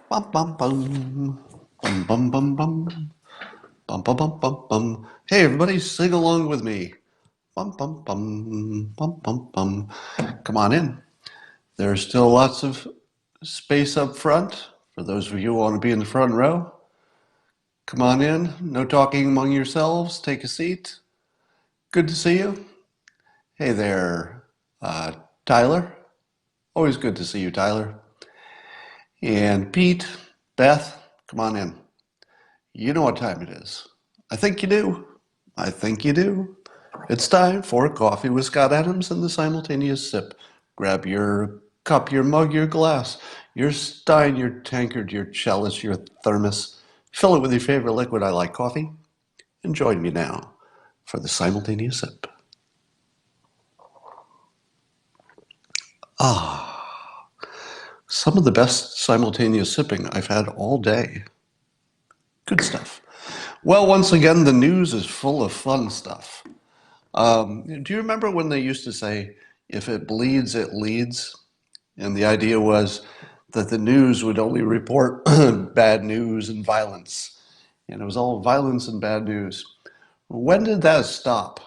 Bum bum bum. Bum bum bum bum. Bum bum bum bum bum. Hey everybody, sing along with me. Bum bum bum. Bum bum bum. Come on in. There's still lots of space up front for those of you who want to be in the front row. Come on in. No talking among yourselves. Take a seat. Good to see you. Hey there, Tyler. Always good to see you, Tyler. And Pete, Beth, come on in. You know what time it is. I think you do. I think you do. It's time for Coffee with Scott Adams and the Simultaneous Sip. Grab your cup, your mug, your glass, your stein, your tankard, your chalice, your thermos. Fill it with your favorite liquid. I like coffee. And join me now for the Simultaneous Sip. Some of the best simultaneous sipping I've had all day. Good stuff. Well, once again, the news is full of fun stuff. Do you remember when they used to say, if it bleeds, it leads? And the idea was that the news would only report bad news and violence. And it was all violence and bad news. When did that stop?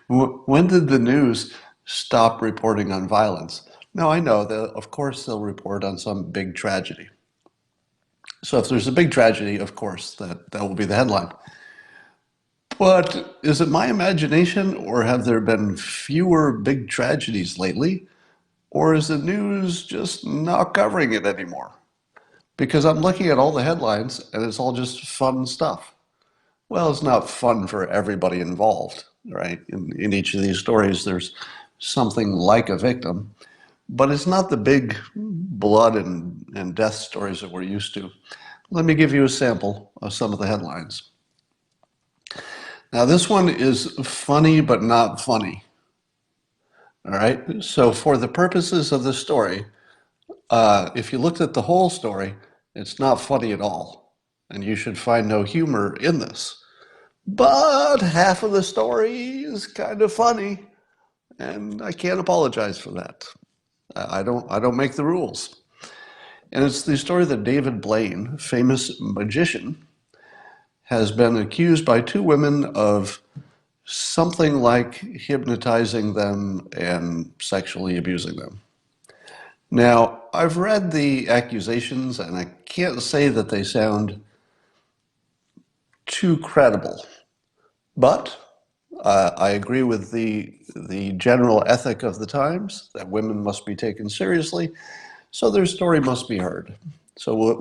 When did the news stop reporting on violence? Now, I know that, of course, they'll report on some big tragedy. So if there's a big tragedy, of course, that will be the headline. But is it my imagination, or have there been fewer big tragedies lately? Or is the news just not covering it anymore? Because I'm looking at all the headlines and it's all just fun stuff. Well, it's not fun for everybody involved, right? In each of these stories, there's something like a victim, but it's not the big blood and death stories that we're used to. Let me give you a sample of some of the headlines. Now, this one is funny, but not funny. All right. So, for the purposes of the story, if you looked at the whole story, it's not funny at all. And you should find no humor in this. But half of the story is kind of funny. And I can't apologize for that. I don't make the rules. And it's the story that David Blaine, famous magician, has been accused by two women of something like hypnotizing them and sexually abusing them. Now, I've read the accusations and I can't say that they sound too credible, but I agree with the general ethic of the times that women must be taken seriously, so their story must be heard. So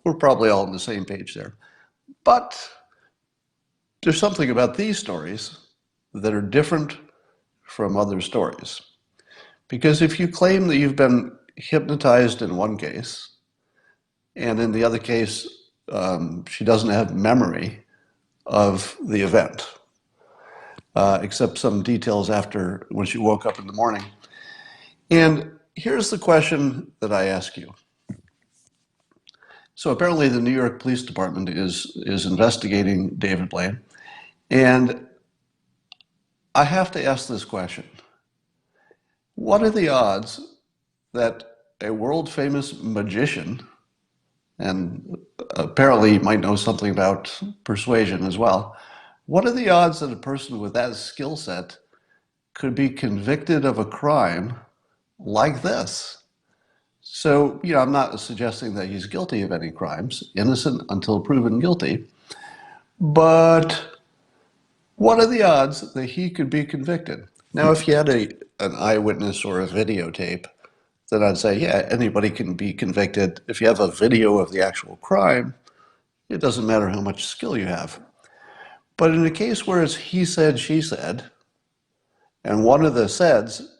we're probably all on the same page there. But there's something about these stories that are different from other stories. Because if you claim that you've been hypnotized in one case, and in the other case, she doesn't have memory of the event, except some details after when she woke up in the morning. And here's the question that I ask you. So apparently the New York Police Department is investigating David Blaine, and I have to ask this question. What are the odds that a world famous magician, and apparently you might know something about persuasion as well, what are the odds that a person with that skill set could be convicted of a crime like this? So, I'm not suggesting that he's guilty of any crimes, innocent until proven guilty, but what are the odds that he could be convicted? Now, if you had an eyewitness or a videotape, then I'd say, yeah, anybody can be convicted. If you have a video of the actual crime, it doesn't matter how much skill you have. But in a case where it's he said, she said, and one of the saids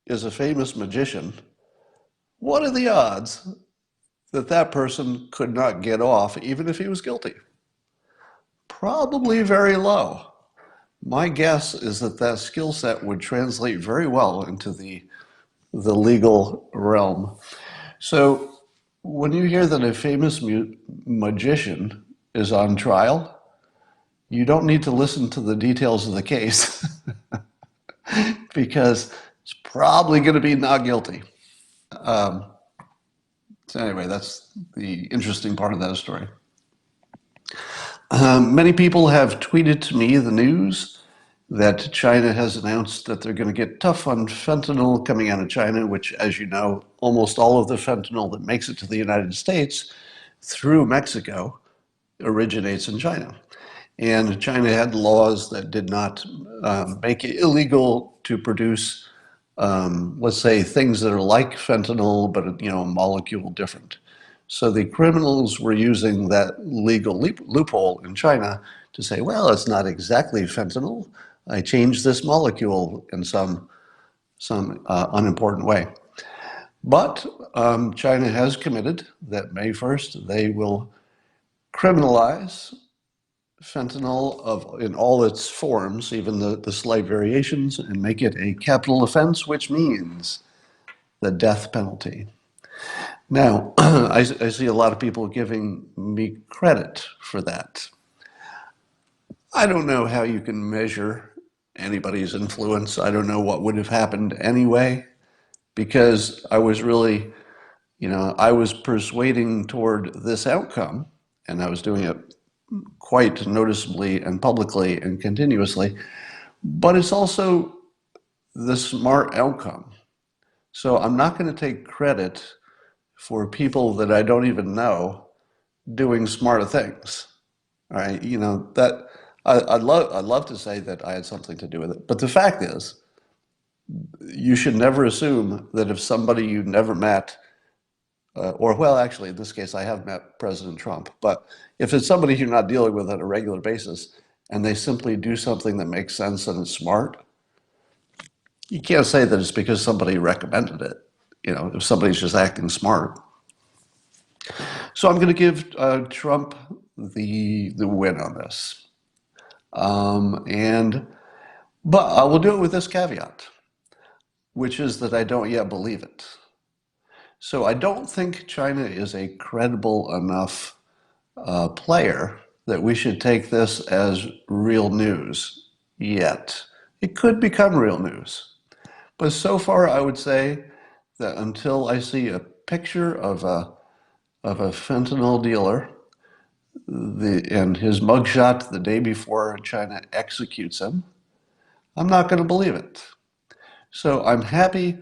is a famous magician, what are the odds that that person could not get off even if he was guilty? Probably very low. My guess is that that skill set would translate very well into the legal realm. So when you hear that a famous magician is on trial, you don't need to listen to the details of the case because it's probably going to be not guilty. So So anyway, that's the interesting part of that story. Many people have tweeted to me the news that China has announced that they're going to get tough on fentanyl coming out of China, which, as you know, almost all of the fentanyl that makes it to the United States through Mexico originates in China. And China had laws that did not make it illegal to produce, let's say, things that are like fentanyl, but a molecule different. So the criminals were using that legal loophole in China to say, well, it's not exactly fentanyl. I changed this molecule in some unimportant way. But China has committed that May 1st they will criminalize fentanyl in all its forms, even the slight variations, and make it a capital offense, which means the death penalty. Now, I see a lot of people giving me credit for that. I don't know how you can measure anybody's influence. I don't know what would have happened anyway, because I was really, I was persuading toward this outcome, and I was doing it quite noticeably and publicly and continuously, but it's also the smart outcome. So I'm not going to take credit for people that I don't even know doing smarter things. All right, that I'd love to say that I had something to do with it, but the fact is, you should never assume that if somebody you never met, or well, actually, in this case, I have met President Trump, but if it's somebody you're not dealing with on a regular basis, and they simply do something that makes sense and is smart, you can't say that it's because somebody recommended it. If somebody's just acting smart. So I'm going to give Trump the win on this. But I will do it with this caveat, which is that I don't yet believe it. So I don't think China is a credible enough player that we should take this as real news yet. It could become real news. But so far, I would say that until I see a picture of a fentanyl dealer and his mugshot the day before China executes him, I'm not going to believe it. So I'm happy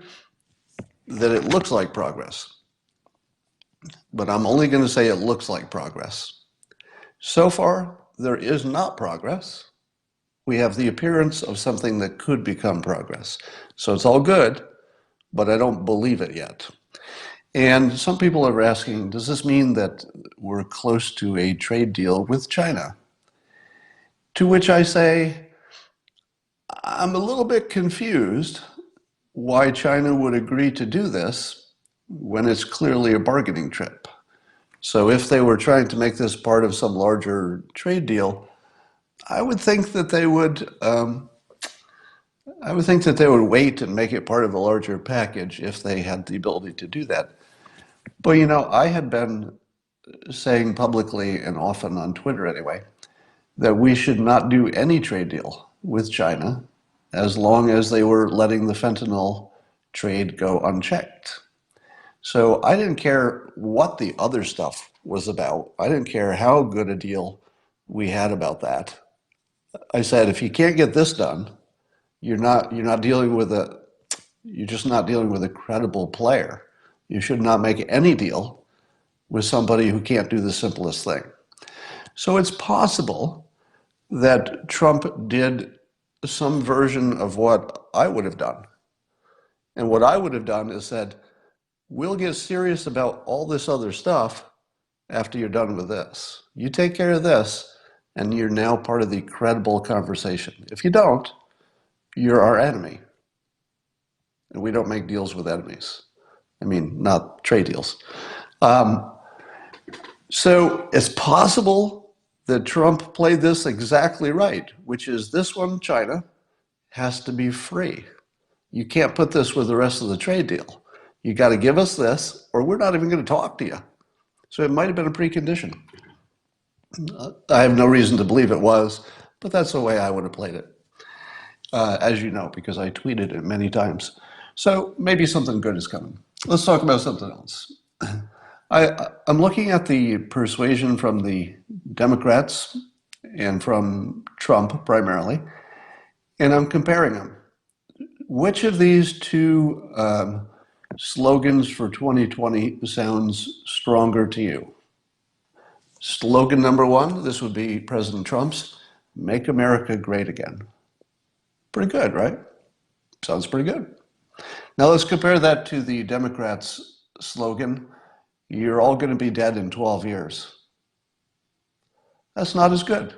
that it looks like progress, but I'm only going to say it looks like progress. So far, there is not progress. We have the appearance of something that could become progress. So it's all good, but I don't believe it yet. And some people are asking, does this mean that we're close to a trade deal with China? To which I say, I'm a little bit confused why China would agree to do this when it's clearly a bargaining trip. So if they were trying to make this part of some larger trade deal, I would think that they would wait and make it part of a larger package if they had the ability to do that. But I had been saying publicly and often on Twitter anyway, that we should not do any trade deal with China as long as they were letting the fentanyl trade go unchecked. So I didn't care what the other stuff was about. I didn't care how good a deal we had about that. I said, if you can't get this done, you're just not dealing with a credible player. You should not make any deal with somebody who can't do the simplest thing. So it's possible that Trump did some version of what I would have done. And what I would have done is said, we'll get serious about all this other stuff after you're done with this. You take care of this, and you're now part of the credible conversation. If you don't, you're our enemy. And we don't make deals with enemies. I mean, not trade deals. So it's possible that Trump played this exactly right, which is this one, China, has to be free. You can't put this with the rest of the trade deal. You got to give us this, or we're not even going to talk to you. So it might have been a precondition. I have no reason to believe it was, but that's the way I would have played it, as you know, because I tweeted it many times. So maybe something good is coming. Let's talk about something else. I'm looking at the persuasion from the Democrats and from Trump primarily, and I'm comparing them. Which of these two slogans for 2020 sounds stronger to you? Slogan number one, this would be President Trump's, Make America Great Again. Pretty good, right? Sounds pretty good. Now let's compare that to the Democrats' slogan, You're all going to be dead in 12 years. That's not as good.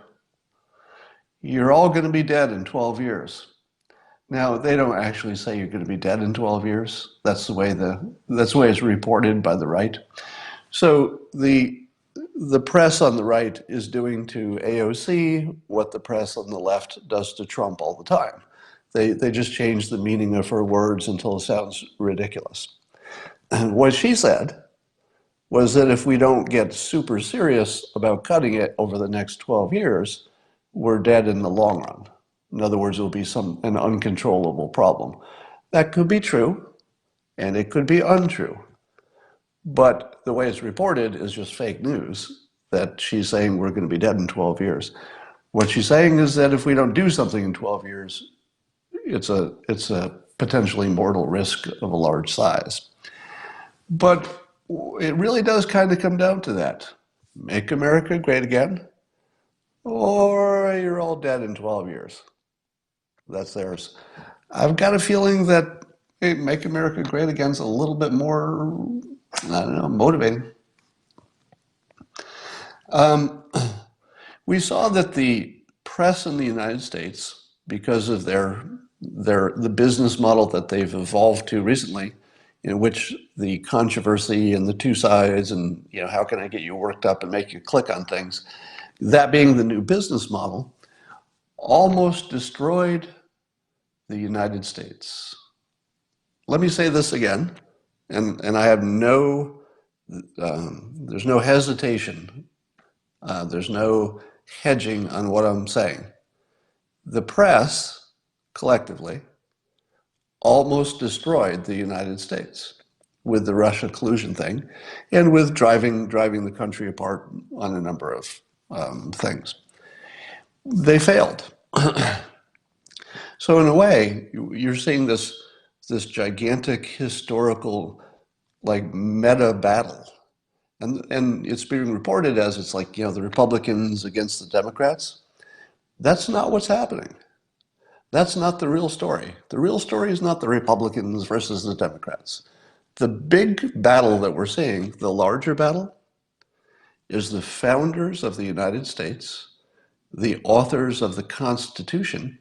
You're all going to be dead in 12 years. Now, they don't actually say you're going to be dead in 12 years. That's the way it's reported by the right. So the press on the right is doing to AOC what the press on the left does to Trump all the time. They just change the meaning of her words until it sounds ridiculous. And what she said was that if we don't get super serious about cutting it over the next 12 years, we're dead in the long run. In other words, it'll be an uncontrollable problem. That could be true, and it could be untrue. But the way it's reported is just fake news, that she's saying we're going to be dead in 12 years. What she's saying is that if we don't do something in 12 years, it's a potentially mortal risk of a large size. But it really does kind of come down to that. Make America great again, or you're all dead in 12 years. That's theirs. I've got a feeling that Make America Great Again is a little bit more, I don't know, motivating. We saw that the press in the United States, because of the business model that they've evolved to recently, in which the controversy and the two sides and how can I get you worked up and make you click on things, that being the new business model, almost destroyed the United States. Let me say this again, and I have there's no hesitation, there's no hedging on what I'm saying. The press, collectively, almost destroyed the United States with the Russia collusion thing and with driving the country apart on a number of things. They failed. So in a way, you're seeing this gigantic historical meta battle. And it's being reported as it's like, the Republicans against the Democrats. That's not what's happening. That's not the real story. The real story is not the Republicans versus the Democrats. The big battle that we're seeing, the larger battle, is the founders of the United States, the authors of the Constitution,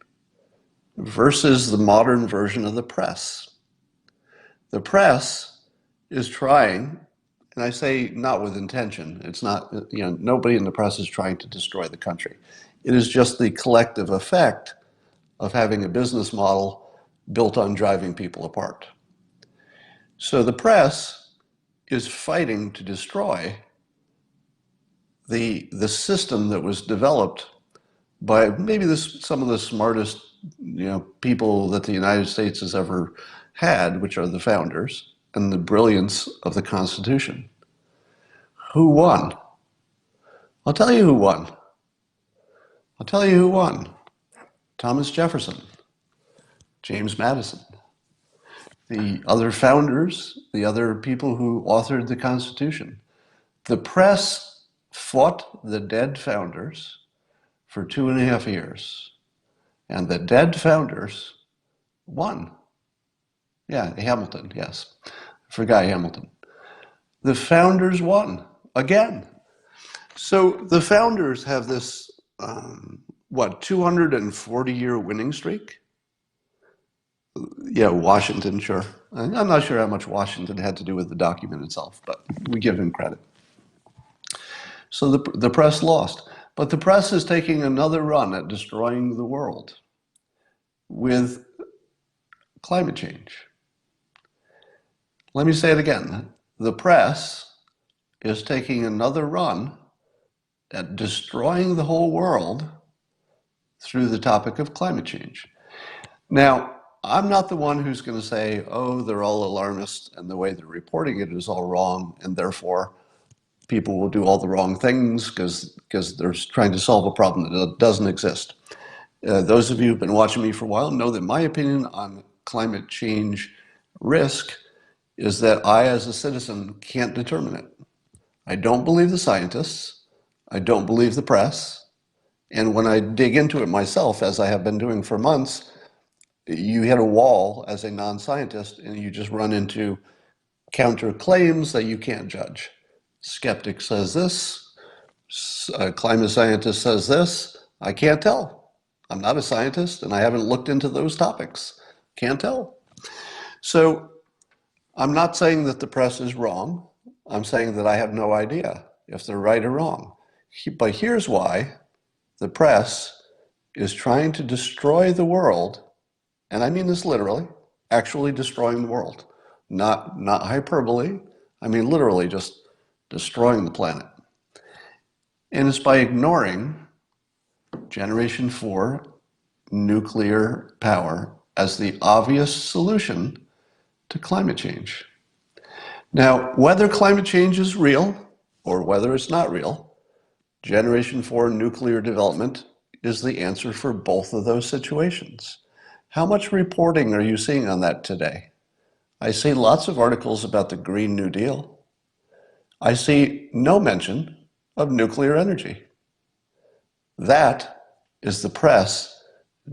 versus the modern version of the press. The press is trying, and I say not with intention, it's not, nobody in the press is trying to destroy the country. It is just the collective effect of having a business model built on driving people apart. So the press is fighting to destroy the system that was developed by maybe some of the smartest people that the United States has ever had, which are the founders, and the brilliance of the Constitution. Who won? I'll tell you who won. I'll tell you who won. Thomas Jefferson, James Madison, the other founders, the other people who authored the Constitution. The press fought the dead founders for 2.5 years, and the dead founders won. Yeah, Hamilton, yes. I forgot Hamilton. The founders won again. So the founders have this, 240-year winning streak? Yeah, Washington, sure. I'm not sure how much Washington had to do with the document itself, but we give him credit. So the press lost. But the press is taking another run at destroying the world with climate change. Let me say it again. The press is taking another run at destroying the whole world through the topic of climate change. Now, I'm not the one who's going to say, oh, they're all alarmists and the way they're reporting it is all wrong, and therefore people will do all the wrong things because they're trying to solve a problem that doesn't exist. Those of you who've been watching me for a while know that my opinion on climate change risk is that I, as a citizen, can't determine it. I don't believe the scientists. I don't believe the press. And when I dig into it myself, as I have been doing for months, you hit a wall as a non-scientist and you just run into counter claims that you can't judge. Skeptic says this, a climate scientist says this. I can't tell. I'm not a scientist and I haven't looked into those topics. Can't tell. So I'm not saying that the press is wrong. I'm saying that I have no idea if they're right or wrong. But here's why the press is trying to destroy the world, and I mean this literally, actually destroying the world. Not hyperbole, I mean literally just destroying the planet. And it's by ignoring Generation 4 nuclear power as the obvious solution to climate change. Now, whether climate change is real or whether it's not real, Generation 4 nuclear development is the answer for both of those situations. How much reporting are you seeing on that today? I see lots of articles about the Green New Deal. I see no mention of nuclear energy. That is the press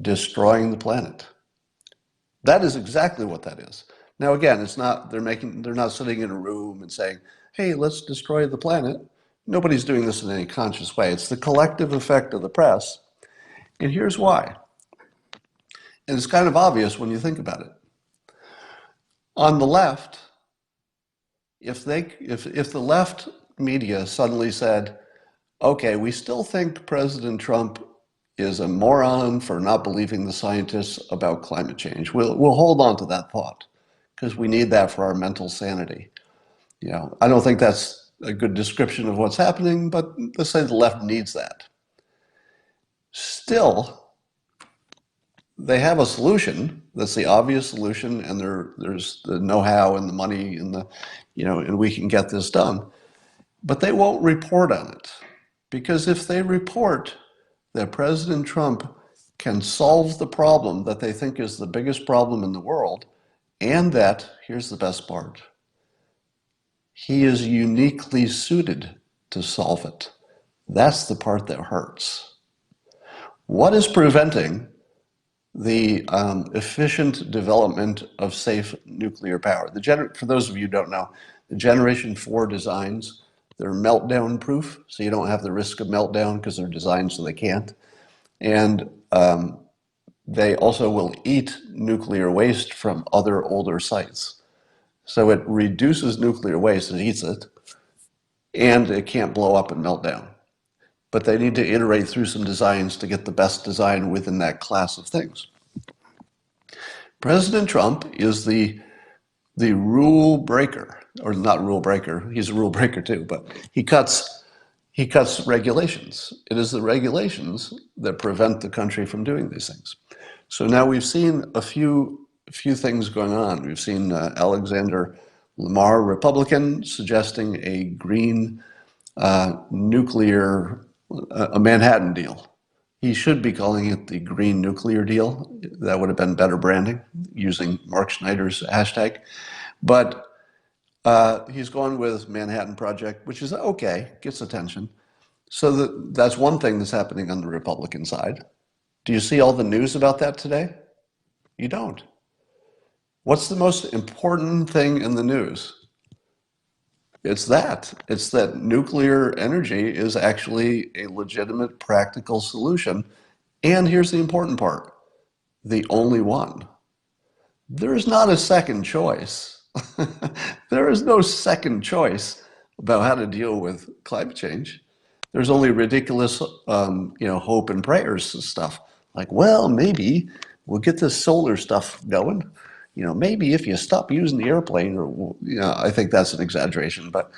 destroying the planet. That is exactly what that is. Now, again, it's not, they're not sitting in a room and saying, hey, let's destroy the planet. Nobody's doing this in any conscious way. It's the collective effect of the press. And here's why. And it's kind of obvious when you think about it. On the left, if the left media suddenly said, okay, we still think President Trump is a moron for not believing the scientists about climate change. We'll hold on to that thought because we need that for our mental sanity. I don't think that's a good description of what's happening, but let's say the left needs that. Still, they have a solution that's the obvious solution, and there's the know-how and the money and and we can get this done. But they won't report on it because if they report that President Trump can solve the problem that they think is the biggest problem in the world, and that, here's the best part, he is uniquely suited to solve it. That's the part that hurts. What is preventing the efficient development of safe nuclear power? For those of you who don't know, the Generation 4 designs, they're meltdown proof, so you don't have the risk of meltdown because they're designed so they can't. And they also will eat nuclear waste from other older sites. So it reduces nuclear waste, it eats it, and it can't blow up and melt down. But they need to iterate through some designs to get the best design within that class of things. President Trump is the rule breaker, or not rule breaker, he's a rule breaker too, but he cuts regulations. It is the regulations that prevent the country from doing these things. So now we've seen a few things going on. We've seen Alexander Lamar, Republican, suggesting a green nuclear, a Manhattan deal. He should be calling it the Green Nuclear Deal. That would have been better branding, using Mark Schneider's hashtag. But he's gone with Manhattan Project, which is okay, gets attention. So that's one thing that's happening on the Republican side. Do you see all the news about that today? You don't. What's the most important thing in the news? It's that nuclear energy is actually a legitimate, practical solution. And here's the important part, the only one. There's not a second choice. There is no second choice about how to deal with climate change. There's only ridiculous, hope and prayers stuff. Like, well, maybe we'll get this solar stuff going. Maybe if you stop using the airplane, or I think that's an exaggeration, but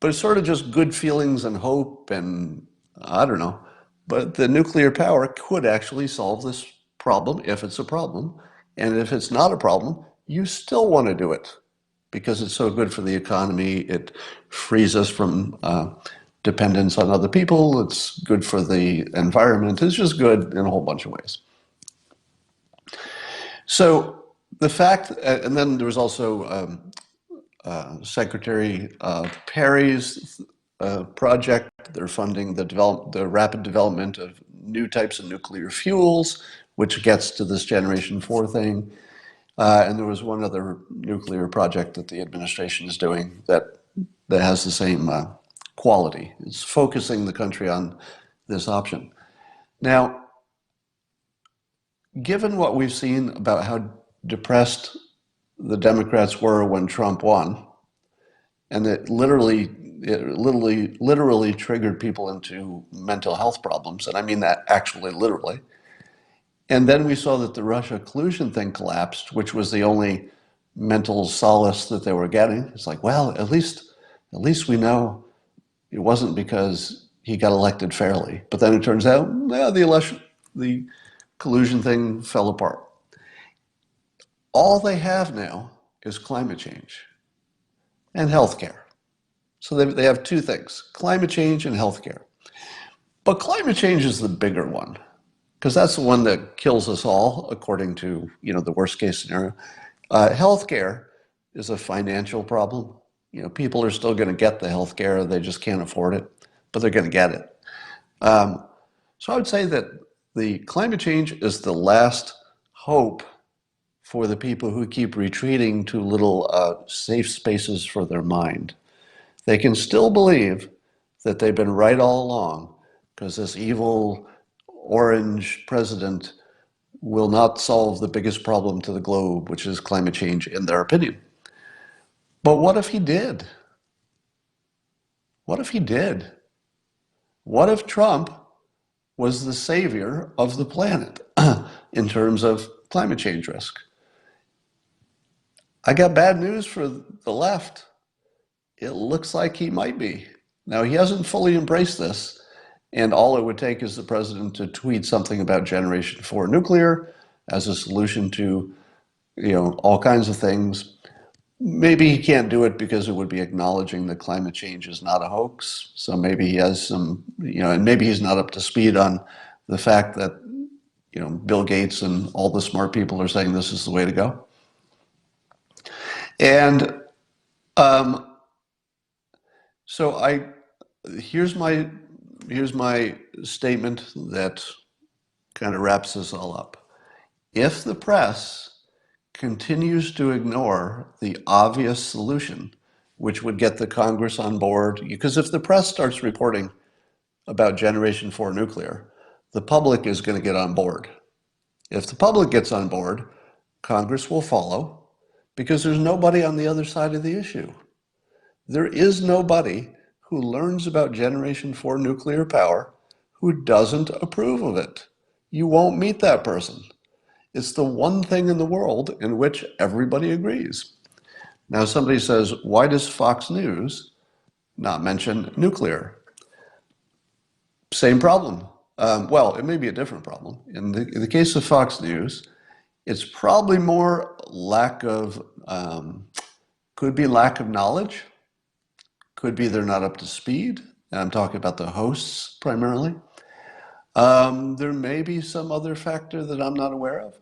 it's sort of just good feelings and hope, and I don't know. But the nuclear power could actually solve this problem if it's a problem, and if it's not a problem, you still want to do it because it's so good for the economy. It frees us from dependence on other people. It's good for the environment. It's just good in a whole bunch of ways. So the fact, and then there was also Secretary Perry's project. They're funding the rapid development of new types of nuclear fuels, which gets to this Generation 4 thing. And there was one other nuclear project that the administration is doing that has the same quality. It's focusing the country on this option. Now, given what we've seen about how depressed the Democrats were when Trump won, and it literally triggered people into mental health problems, and I mean that actually literally. And then we saw that the Russia collusion thing collapsed, which was the only mental solace that they were getting. It's like, well, at least we know it wasn't because he got elected fairly. But then it turns out, yeah, the collusion thing fell apart. All they have now is climate change and healthcare. So they have two things, climate change and healthcare. But climate change is the bigger one, because that's the one that kills us all, according to the worst case scenario. Healthcare is a financial problem. People are still going to get the healthcare, they just can't afford it, but they're going to get it. So I would say that the climate change is the last hope for the people who keep retreating to little safe spaces for their mind. They can still believe that they've been right all along, because this evil orange president will not solve the biggest problem to the globe, which is climate change, in their opinion. But what if he did? What if he did? What if Trump was the savior of the planet in terms of climate change risk? I got bad news for the left. It looks like he might be. Now, he hasn't fully embraced this, and all it would take is the president to tweet something about Generation 4 nuclear as a solution to, all kinds of things. Maybe he can't do it because it would be acknowledging that climate change is not a hoax. So maybe he has some, and maybe he's not up to speed on the fact that, Bill Gates and all the smart people are saying this is the way to go. And so here's my statement that kind of wraps this all up. If the press continues to ignore the obvious solution, which would get the Congress on board, because if the press starts reporting about Generation 4 nuclear, the public is going to get on board. If the public gets on board, Congress will follow, because there's nobody on the other side of the issue. There is nobody who learns about Generation 4 nuclear power who doesn't approve of it. You won't meet that person. It's the one thing in the world in which everybody agrees. Now somebody says, why does Fox News not mention nuclear? Same problem. Well, it may be a different problem. In the case of Fox News, it's probably more could be lack of knowledge, could be they're not up to speed, and I'm talking about the hosts primarily. There may be some other factor that I'm not aware of,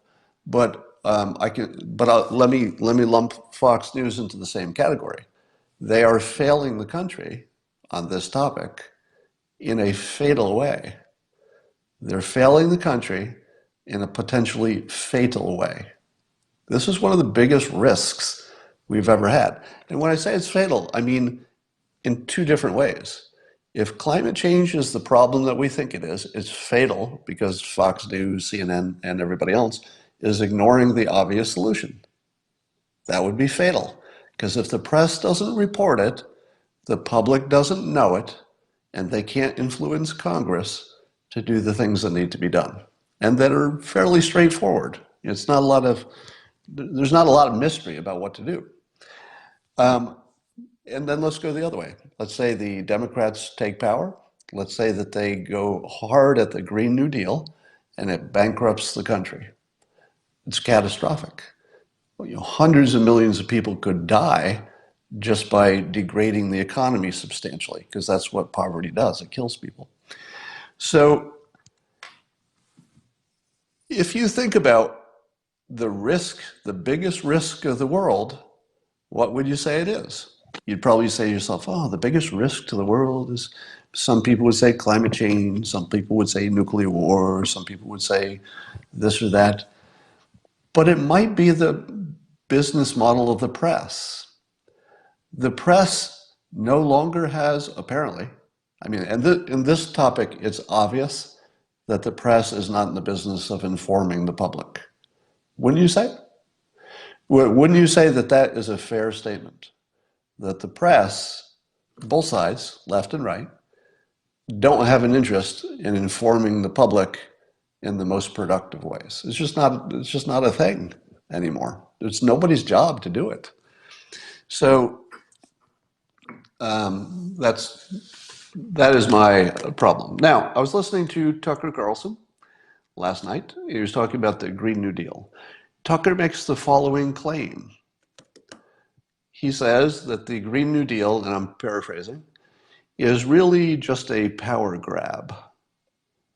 but let me lump Fox News into the same category. They are failing the country on this topic in a fatal way. They're failing the country in a potentially fatal way. This is one of the biggest risks we've ever had. And when I say it's fatal, I mean in two different ways. If climate change is the problem that we think it is, it's fatal because Fox News, CNN, and everybody else is ignoring the obvious solution. That would be fatal, because if the press doesn't report it, the public doesn't know it, and they can't influence Congress to do the things that need to be done, and that are fairly straightforward. There's not a lot of mystery about what to do. And then let's go the other way. Let's say the Democrats take power. Let's say that they go hard at the Green New Deal and it bankrupts the country. It's catastrophic. hundreds of millions of people could die just by degrading the economy substantially, because that's what poverty does. It kills people. So if you think about the risk, the biggest risk of the world, what would you say it is? You'd probably say to yourself, oh, the biggest risk to the world is, some people would say climate change, some people would say nuclear war, some people would say this or that. But it might be the business model of the press. The press no longer has, apparently, I mean, and in this topic, it's obvious that the press is not in the business of informing the public. Wouldn't you say? Wouldn't you say that that is a fair statement? That the press, both sides, left and right, don't have an interest in informing the public in the most productive ways. It's just not a thing anymore. It's nobody's job to do it. So that is my problem. Now, I was listening to Tucker Carlson last night. He was talking about the Green New Deal. Tucker makes the following claim. He says that the Green New Deal, and I'm paraphrasing, is really just a power grab,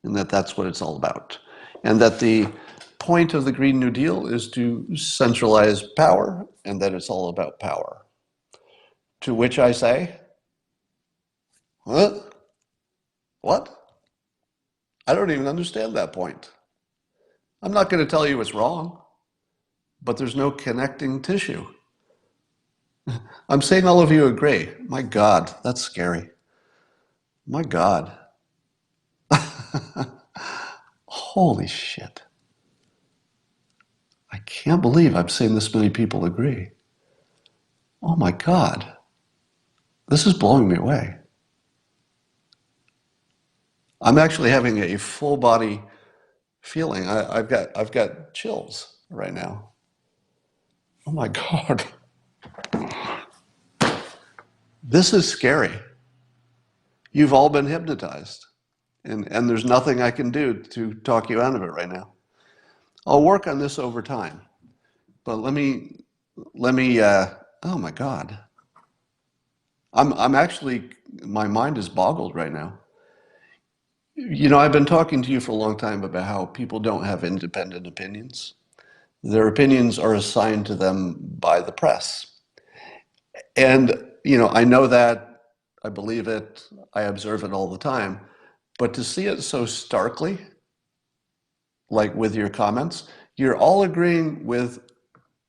and that that's what it's all about. And that the point of the Green New Deal is to centralize power, and that it's all about power. To which I say, what? What? I don't even understand that point. I'm not going to tell you it's wrong, but there's no connecting tissue. I'm saying all of you agree. My God, that's scary. My God. Holy shit. I can't believe I'm saying this many people agree. Oh my God. This is blowing me away. I'm actually having a full body feeling. I've got chills right now. Oh my God. This is scary. You've all been hypnotized. And there's nothing I can do to talk you out of it right now. I'll work on this over time. But let me oh my God. I'm actually, my mind is boggled right now. You know, I've been talking to you for a long time about how people don't have independent opinions. Their opinions are assigned to them by the press. And, you know, I know that, I believe it, I observe it all the time. But to see it so starkly, like with your comments, you're all agreeing with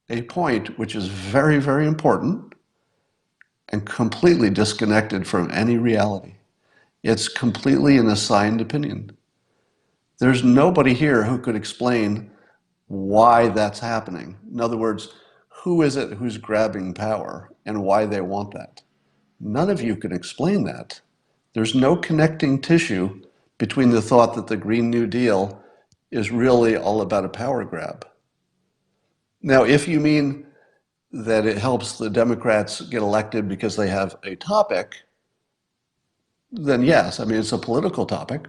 a point which is very, very important and completely disconnected from any reality. It's completely an assigned opinion. There's nobody here who could explain why that's happening. In other words, who is it who's grabbing power and why they want that? None of you can explain that. There's no connecting tissue between the thought that the Green New Deal is really all about a power grab. Now, if you mean that it helps the Democrats get elected because they have a topic, then yes, I mean, it's a political topic.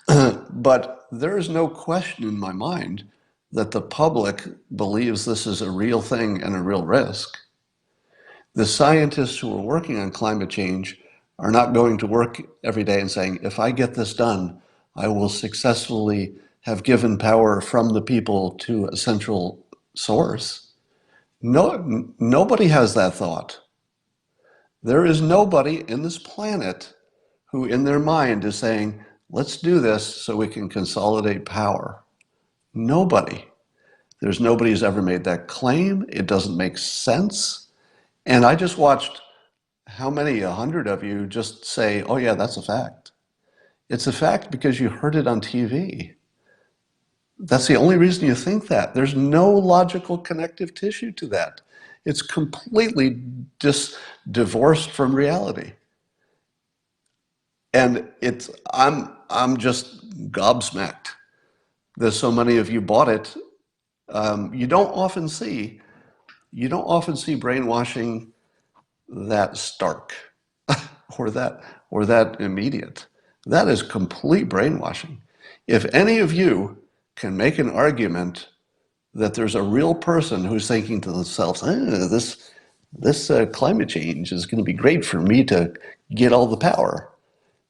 But there is no question in my mind that the public believes this is a real thing and a real risk. The scientists who are working on climate change are not going to work every day and saying, if I get this done, I will successfully have given power from the people to a central source. No, nobody has that thought. There is nobody in this planet who in their mind is saying, let's do this so we can consolidate power. Nobody. There's nobody who's ever made that claim. It doesn't make sense. And I just watched how many, 100 of you just say, oh yeah, that's a fact. It's a fact because you heard it on TV. That's the only reason you think that. There's no logical connective tissue to that. It's completely divorced from reality. And I'm just gobsmacked that so many of you bought it. You don't often see brainwashing that stark or that immediate. That is complete brainwashing. If any of you can make an argument that there's a real person who's thinking to themselves, this climate change is going to be great for me to get all the power.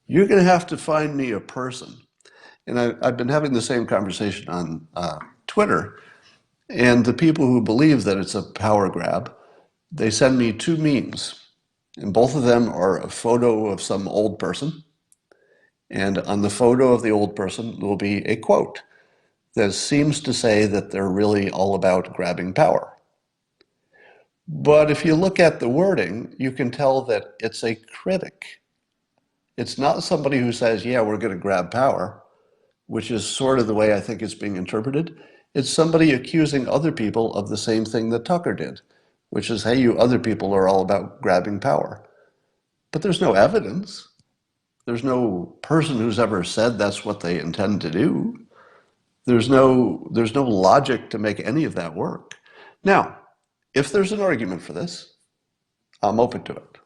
You're going to have to find me a person. And I've been having the same conversation on Twitter. And the people who believe that it's a power grab, they send me two memes. And both of them are a photo of some old person. And on the photo of the old person will be a quote that seems to say that they're really all about grabbing power. But if you look at the wording, you can tell that it's a critic. It's not somebody who says, yeah, we're going to grab power, which is sort of the way I think it's being interpreted. It's somebody accusing other people of the same thing that Tucker did, which is, hey, you other people are all about grabbing power. But there's no evidence. There's no person who's ever said that's what they intend to do. There's no logic to make any of that work. Now, if there's an argument for this, I'm open to it,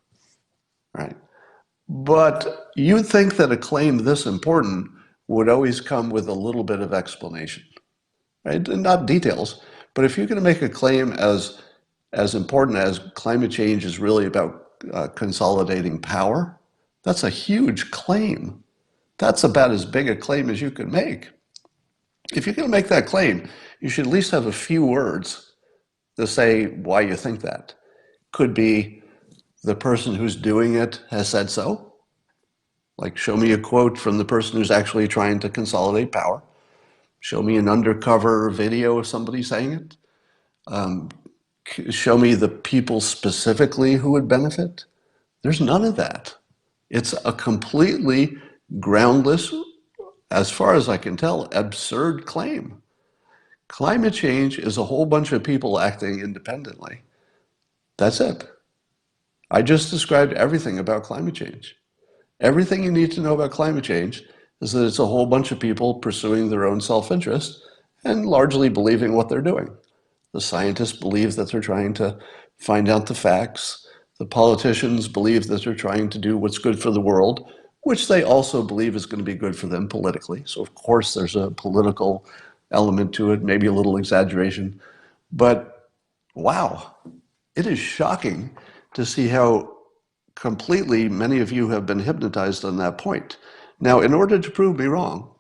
right? But you'd think that a claim this important would always come with a little bit of explanation, right? And not details, but if you're going to make a claim as important as climate change is really about consolidating power, that's a huge claim. That's about as big a claim as you could make. If you're going to make that claim, you should at least have a few words to say why you think that. Could be the person who's doing it has said so. Like, show me a quote from the person who's actually trying to consolidate power. Show me an undercover video of somebody saying it. Show me the people specifically who would benefit. There's none of that. It's a completely groundless, as far as I can tell, absurd claim. Climate change is a whole bunch of people acting independently. That's it. I just described everything about climate change. Everything you need to know about climate change is that it's a whole bunch of people pursuing their own self-interest and largely believing what they're doing. The scientists believe that they're trying to find out the facts. The politicians believe that they're trying to do what's good for the world, which they also believe is going to be good for them politically. So of course there's a political element to it, maybe a little exaggeration. But wow, it is shocking to see how completely many of you have been hypnotized on that point. Now, in order to prove me wrong,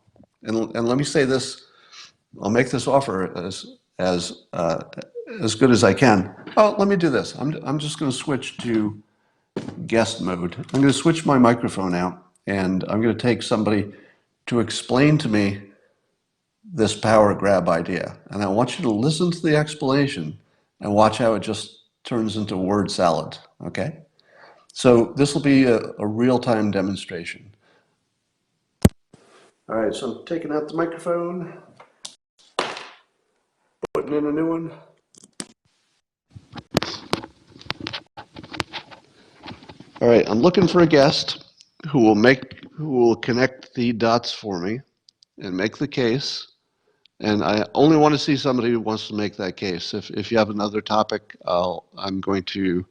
and let me say this, I'll make this offer as good as I can. Oh, let me do this. I'm just going to switch to guest mode. I'm going to switch my microphone out, and I'm going to take somebody to explain to me this power grab idea. And I want you to listen to the explanation and watch how it just turns into word salad, okay? So this will be a real-time demonstration. All right, so I'm taking out the microphone, putting in a new one. All right, I'm looking for a guest who will connect the dots for me and make the case. And I only want to see somebody who wants to make that case. If you have another topic, I'm going to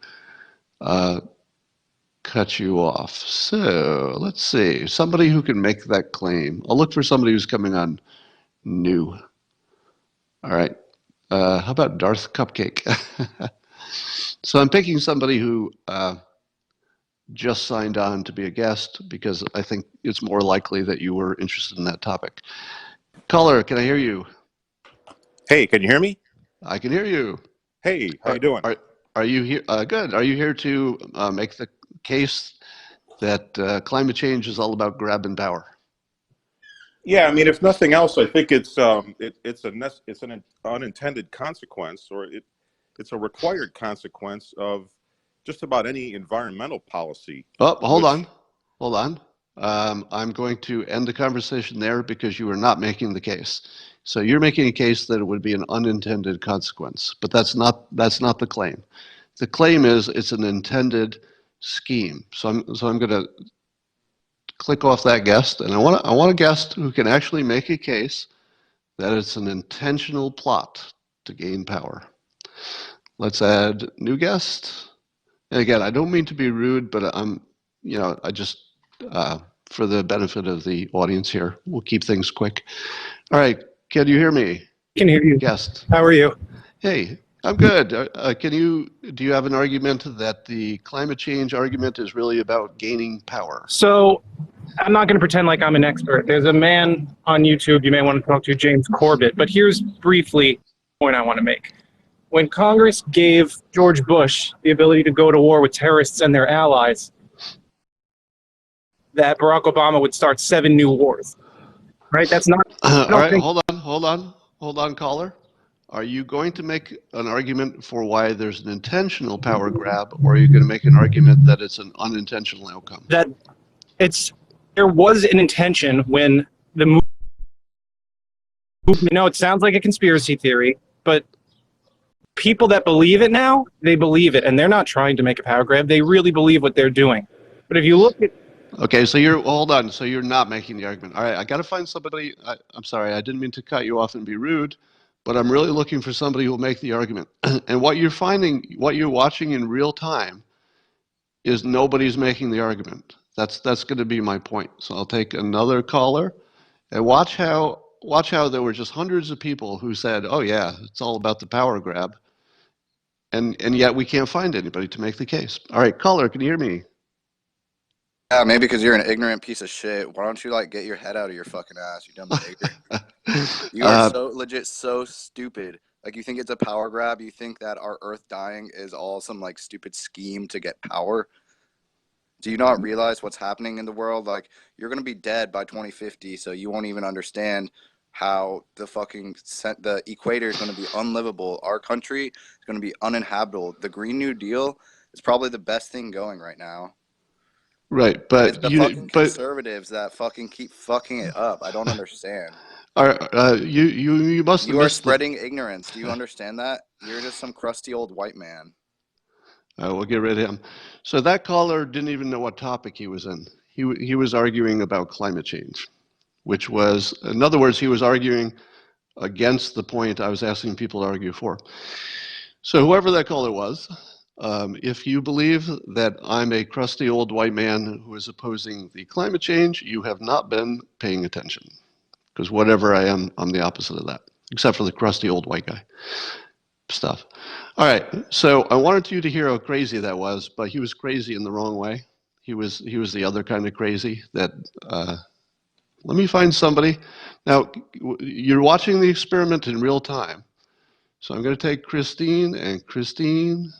cut you off. So let's see, somebody who can make that claim. I'll look for somebody who's coming on new. All right. How about Darth Cupcake? So I'm picking somebody who just signed on to be a guest because I think it's more likely that you were interested in that topic. Caller, can I hear you? Hey, can you hear me? I can hear you. Hey, how you doing? Are you here? Good. Are you here to make the case that climate change is all about grabbing power? Yeah, I mean, if nothing else, I think it's an unintended consequence, or it's a required consequence of just about any environmental policy. Oh, hold on. I'm going to end the conversation there because you are not making the case. So you're making a case that it would be an unintended consequence, but that's not the claim. The claim is it's an intended scheme. So I'm going to click off that guest, and I want a guest who can actually make a case that it's an intentional plot to gain power. Let's add new guest. And again, I don't mean to be rude, but I just, for the benefit of the audience here, we'll keep things quick. All right, can you hear me? Can hear you. guest. How are you? Hey, I'm good. Do you have an argument that the climate change argument is really about gaining power? So I'm not going to pretend like I'm an expert. There's a man on YouTube you may want to talk to, James Corbett. But here's briefly the point I want to make. When Congress gave George Bush the ability to go to war with terrorists and their allies, that Barack Obama would start 7 new wars. Right? That's not. All right, hold on, caller. Are you going to make an argument for why there's an intentional power grab, or are you going to make an argument that it's an unintentional outcome? That there was an intention when the movement. It sounds like a conspiracy theory, but people that believe it now, they believe it, and they're not trying to make a power grab. They really believe what they're doing. But if you look at Okay, so hold on. So you're not making the argument. All right, I got to find somebody. I'm sorry, I didn't mean to cut you off and be rude, but I'm really looking for somebody who will make the argument. And what you're finding, what you're watching in real time, is nobody's making the argument. That's going to be my point. So I'll take another caller, and watch how there were just hundreds of people who said, "Oh yeah, it's all about the power grab," and yet we can't find anybody to make the case. All right, caller, can you hear me? Yeah, maybe because you're an ignorant piece of shit. Why don't you like get your head out of your fucking ass, you dumb nigger? You are so legit, so stupid. Like, you think it's a power grab? You think that our Earth dying is all some like stupid scheme to get power? Do you not realize what's happening in the world? Like, you're gonna be dead by 2050, so you won't even understand how the equator is gonna be unlivable. Our country is gonna be uninhabitable. The Green New Deal is probably the best thing going right now. Right, It's the fucking conservatives that fucking keep fucking it up. I don't understand. You must have You are missed spreading ignorance. Do you understand that? You're just some crusty old white man. We'll get rid of him. So that caller didn't even know what topic he was in. He was arguing about climate change, which was, in other words, he was arguing against the point I was asking people to argue for. So whoever that caller was, if you believe that I'm a crusty old white man who is opposing the climate change, you have not been paying attention. Because whatever I am, I'm the opposite of that, except for the crusty old white guy stuff. All right, so I wanted you to hear how crazy that was, but he was crazy in the wrong way. He was the other kind of crazy that, let me find somebody. Now, you're watching the experiment in real time. So I'm going to take Christine, and Christine,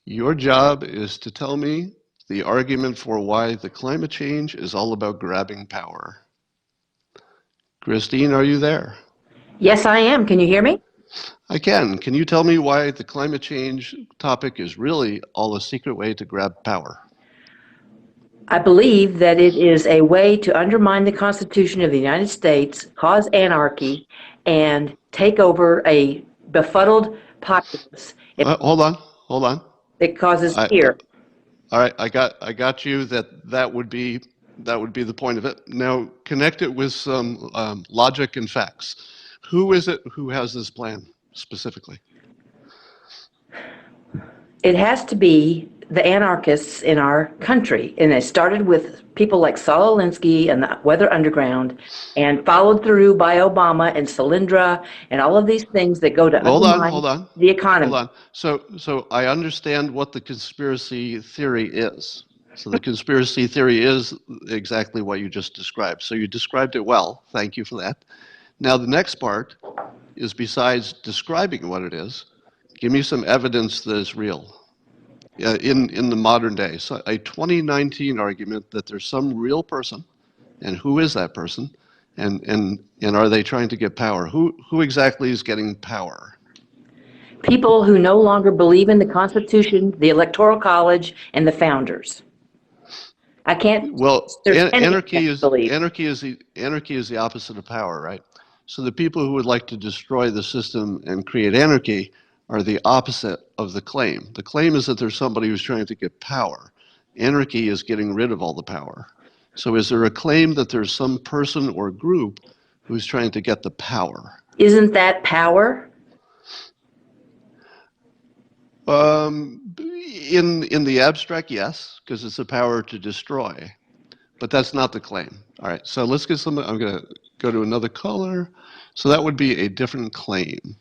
your job is to tell me the argument for why the climate change is all about grabbing power. Christine, are you there? Yes, I am. Can you hear me? I can. Can you tell me why the climate change topic is really all a secret way to grab power? I believe that it is a way to undermine the Constitution of the United States, cause anarchy, and take over a befuddled populace. Hold on. It causes I, fear. all right, I got you that would be the point of it. Now connect it with some logic and facts. Who is it who has this plan specifically? It has to be the anarchists in our country. And it started with people like Saul Alinsky and the Weather Underground, and followed through by Obama and Solyndra and all of these things that go to undermine the economy. Hold on. So I understand what the conspiracy theory is. So the conspiracy theory is exactly what you just described. So you described it well. Thank you for that. Now the next part is, besides describing what it is, give me some evidence that it's real. In the modern day, so a 2019 argument that there's some real person, and who is that person, and are they trying to get power? Who exactly is getting power? People who no longer believe in the Constitution, the Electoral College, and the founders. I can't. Well, There's anarchy is the opposite of power, right? So the people who would like to destroy the system and create anarchy are the opposite of the claim. The claim is that there's somebody who's trying to get power. Anarchy is getting rid of all the power. So is there a claim that there's some person or group who's trying to get the power? Isn't that power? In the abstract, yes, because it's a power to destroy. but that's not the claim. All right, so let's get some. I'm going to go to another color. So that would be a different claim.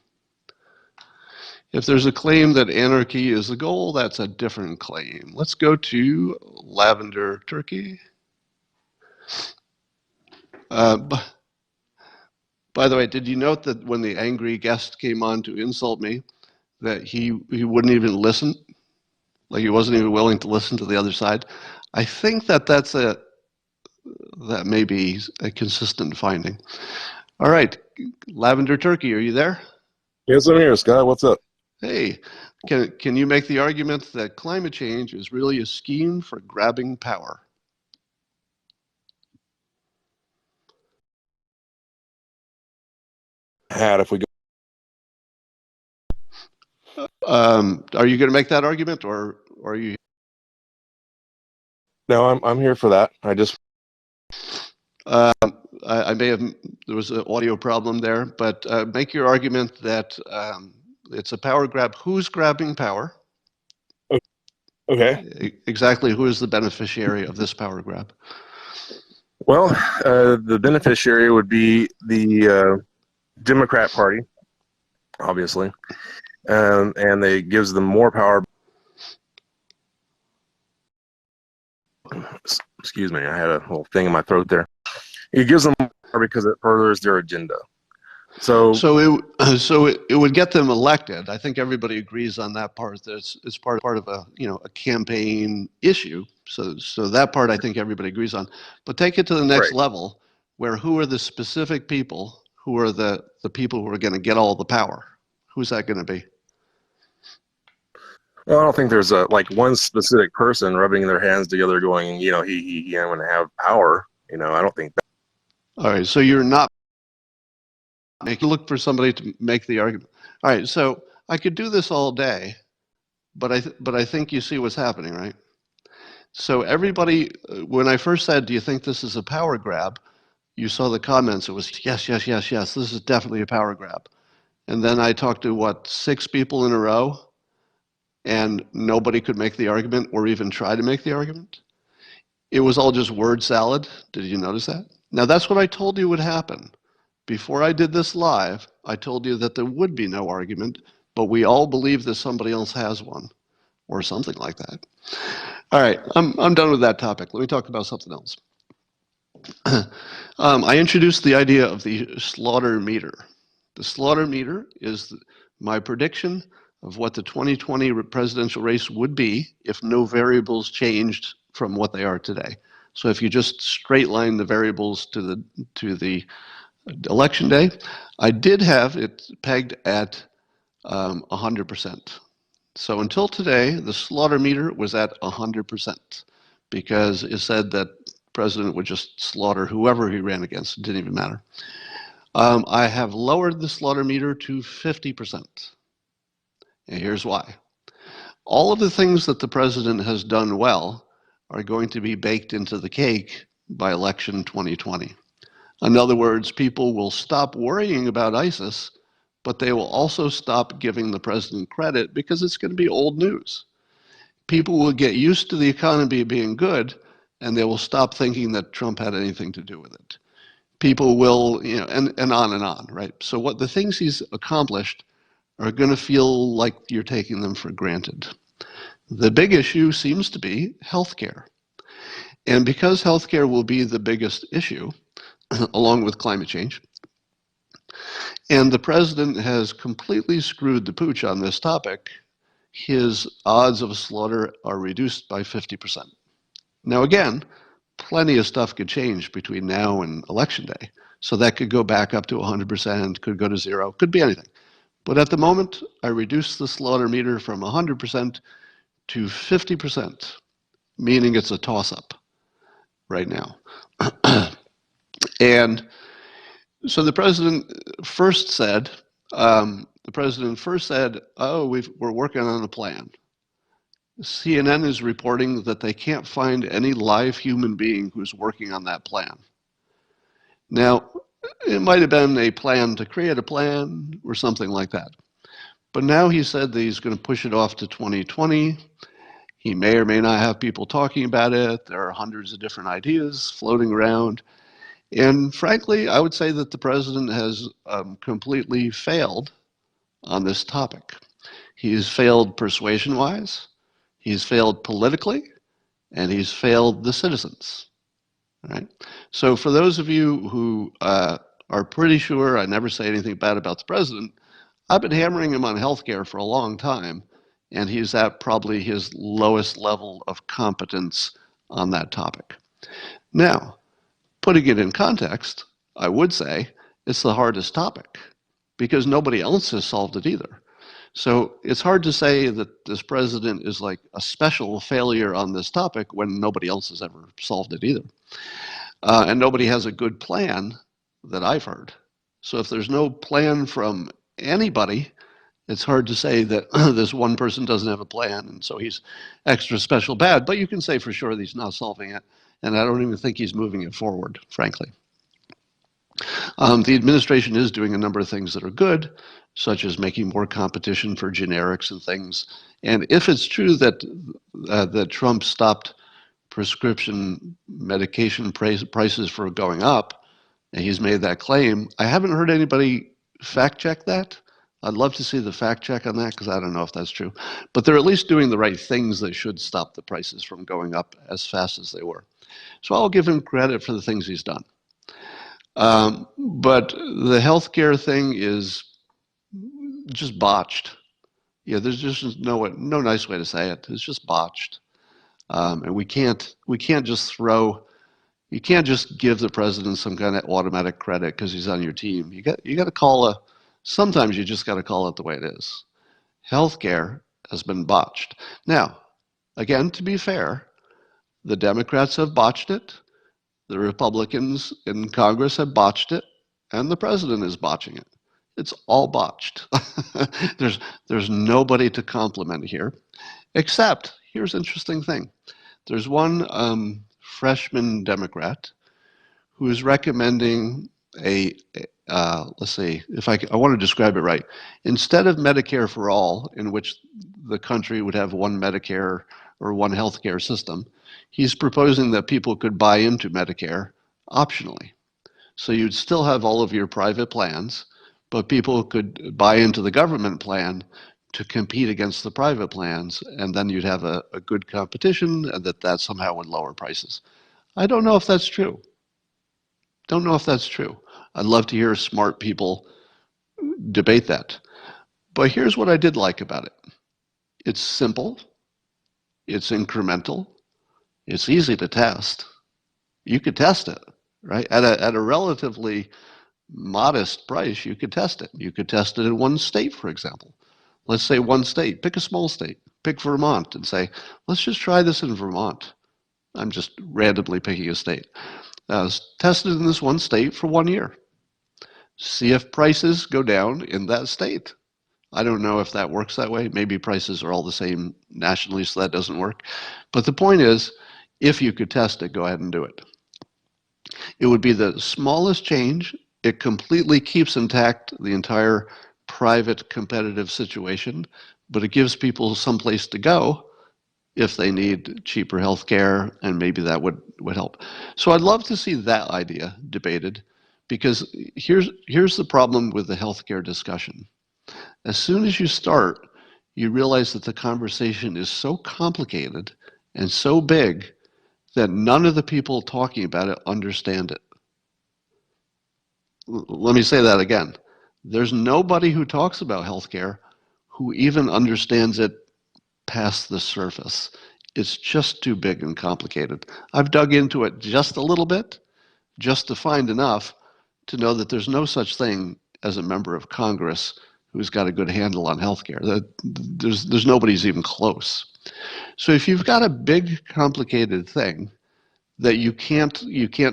If there's a claim that anarchy is the goal, that's a different claim. Let's go to lavender turkey. By the way, did you note that when the angry guest came on to insult me, that he wouldn't even listen? Like he wasn't even willing to listen to the other side? I think that may be a consistent finding. All right, lavender turkey, are you there? Yes, I'm here, Scott. What's up? Hey, can you make the argument that climate change is really a scheme for grabbing power? If we go. Are you going to make that argument, or are you? No, I'm here for that. I may have, there was an audio problem there, but make your argument that it's a power grab. Who's grabbing power? Okay. Exactly who is the beneficiary of this power grab? Well, the beneficiary would be the Democrat Party, obviously, and it gives them more power. Excuse me, I had a little thing in my throat there. It gives them more because it furthers their agenda. So it would get them elected. I think everybody agrees on that part. That it's part of a campaign issue. So that part I think everybody agrees on. But take it to the next level, where who are the specific people who are the people who are going to get all the power? Who's that going to be? Well, I don't think there's one specific person rubbing their hands together, going, I'm going to have power. I don't think that. All right, so you're not look for somebody to make the argument. All right, so I could do this all day, but I think you see what's happening, right? So everybody, when I first said, do you think this is a power grab? You saw the comments. It was yes, yes, yes, yes. This is definitely a power grab. And then I talked to 6 people in a row, and nobody could make the argument or even try to make the argument. It was all just word salad. Did you notice that? Now that's what I told you would happen. Before I did this live, I told you that there would be no argument, but we all believe that somebody else has one, or something like that. All right, I'm done with that topic. Let me talk about something else. I introduced the idea of the slaughter meter. The slaughter meter is my prediction of what the 2020 presidential race would be if no variables changed from what they are today. So if you just straight line the variables to the election day, I did have it pegged at 100%. So until today, the slaughter meter was at 100% because it said that the president would just slaughter whoever he ran against. It didn't even matter. I have lowered the slaughter meter to 50%. And here's why. All of the things that the president has done well are going to be baked into the cake by election 2020. In other words, people will stop worrying about ISIS, but they will also stop giving the president credit because it's going to be old news. People will get used to the economy being good, and they will stop thinking that Trump had anything to do with it. People will, and on, right? So what the things he's accomplished are going to feel like you're taking them for granted. The big issue seems to be healthcare. And because healthcare will be the biggest issue, along with climate change, and the president has completely screwed the pooch on this topic, his odds of slaughter are reduced by 50%. Now again, plenty of stuff could change between now and election day. So that could go back up to 100%, could go to 0, could be anything. But at the moment, I reduced the slaughter meter from 100% to 50%, meaning it's a toss-up right now. And so the president first said, oh, we're working on a plan. CNN is reporting that they can't find any live human being who's working on that plan. Now, it might have been a plan to create a plan or something like that. But now he said that he's going to push it off to 2020. He may or may not have people talking about it. There are hundreds of different ideas floating around. And frankly, I would say that the president has completely failed on this topic. He's failed persuasion-wise, he's failed politically, and he's failed the citizens. Right? So for those of you who are pretty sure I never say anything bad about the president, I've been hammering him on healthcare for a long time, and he's at probably his lowest level of competence on that topic. Now, putting it in context, I would say it's the hardest topic because nobody else has solved it either. So it's hard to say that this president is like a special failure on this topic when nobody else has ever solved it either. And nobody has a good plan that I've heard. So if there's no plan from anybody, it's hard to say that this one person doesn't have a plan and so he's extra special bad. But you can say for sure that he's not solving it. And I don't even think he's moving it forward, frankly. The administration is doing a number of things that are good, such as making more competition for generics and things. And if it's true that that Trump stopped prescription medication prices from going up, and he's made that claim, I haven't heard anybody fact check that. I'd love to see the fact check on that because I don't know if that's true. But they're at least doing the right things that should stop the prices from going up as fast as they were. So I'll give him credit for the things he's done. But the healthcare thing is just botched. Yeah, there's just no nice way to say it. It's just botched, and we can't just throw. You can't just give the president some kind of automatic credit because he's on your team. You got to call a. Sometimes you just got to call it the way it is. Healthcare has been botched. Now, again, to be fair, the Democrats have botched it. The Republicans in Congress have botched it, and the president is botching it. It's all botched. there's nobody to compliment here, except here's an interesting thing. There's one freshman Democrat who is recommending let's see if I want to describe it right. Instead of Medicare for all, in which the country would have one Medicare or one healthcare system, he's proposing that people could buy into Medicare optionally. So you'd still have all of your private plans, but people could buy into the government plan to compete against the private plans, and then you'd have a good competition, and that somehow would lower prices. I don't know if that's true. Don't know if that's true. I'd love to hear smart people debate that. But here's what I did like about it. It's simple. It's incremental. It's easy to test. You could test it, right? At a relatively modest price, you could test it. You could test it in one state, for example. Let's say one state. Pick a small state. Pick Vermont and say, let's just try this in Vermont. I'm just randomly picking a state. Test it in this one state for 1 year. See if prices go down in that state. I don't know if that works that way. Maybe prices are all the same nationally, so that doesn't work. But the point is, if you could test it, go ahead and do it. It would be the smallest change. It completely keeps intact the entire private competitive situation, but it gives people someplace to go if they need cheaper health care, and maybe that would help. So I'd love to see that idea debated, because here's the problem with the healthcare discussion. As soon as you start, you realize that the conversation is so complicated and so big that none of the people talking about it understand it. Let me say that again. There's nobody who talks about healthcare who even understands it past the surface. It's just too big and complicated. I've dug into it just a little bit, just to find enough to know that there's no such thing as a member of Congress who's got a good handle on healthcare. There's nobody's even close. So if you've got a big, complicated thing that you can't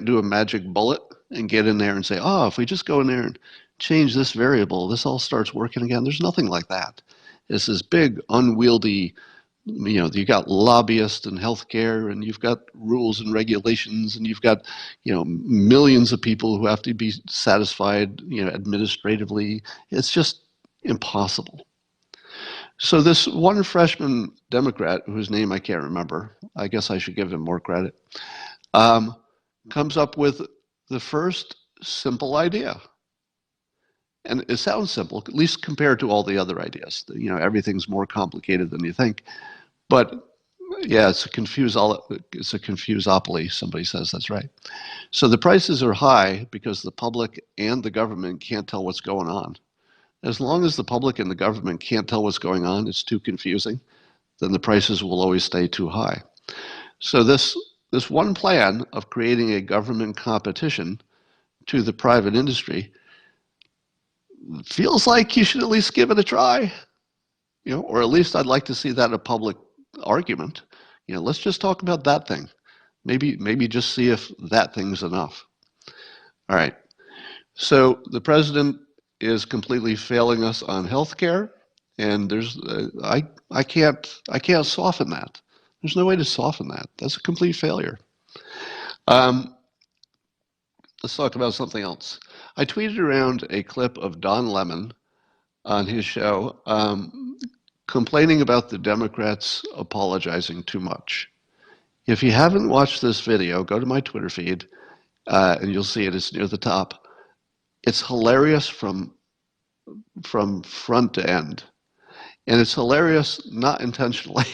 do a magic bullet and get in there and say, oh, if we just go in there and change this variable, this all starts working again. There's nothing like that. It's this big, unwieldy, you got lobbyists in healthcare, and you've got rules and regulations, and you've got, millions of people who have to be satisfied, administratively. It's just impossible. So this one freshman Democrat, whose name I can't remember, I guess I should give him more credit, comes up with the first simple idea. And it sounds simple, at least compared to all the other ideas. You know, everything's more complicated than you think. But yeah, it's a confusopoly. Somebody says that's right. So the prices are high because the public and the government can't tell what's going on. As long as the public and the government can't tell what's going on, it's too confusing, then the prices will always stay too high. So this one plan of creating a government competition to the private industry feels like you should at least give it a try, you know, or at least I'd like to see that in a public argument. You know, let's just talk about that thing. Maybe just see if that thing's enough. All right. So the president is completely failing us on healthcare, and there's I can't soften that. There's no way to soften that. That's a complete failure. Let's talk about something else. I tweeted around a clip of Don Lemon on his show complaining about the Democrats apologizing too much. If you haven't watched this video, go to my Twitter feed and you'll see it. It's near the top. It's hilarious from front to end. And it's hilarious not intentionally,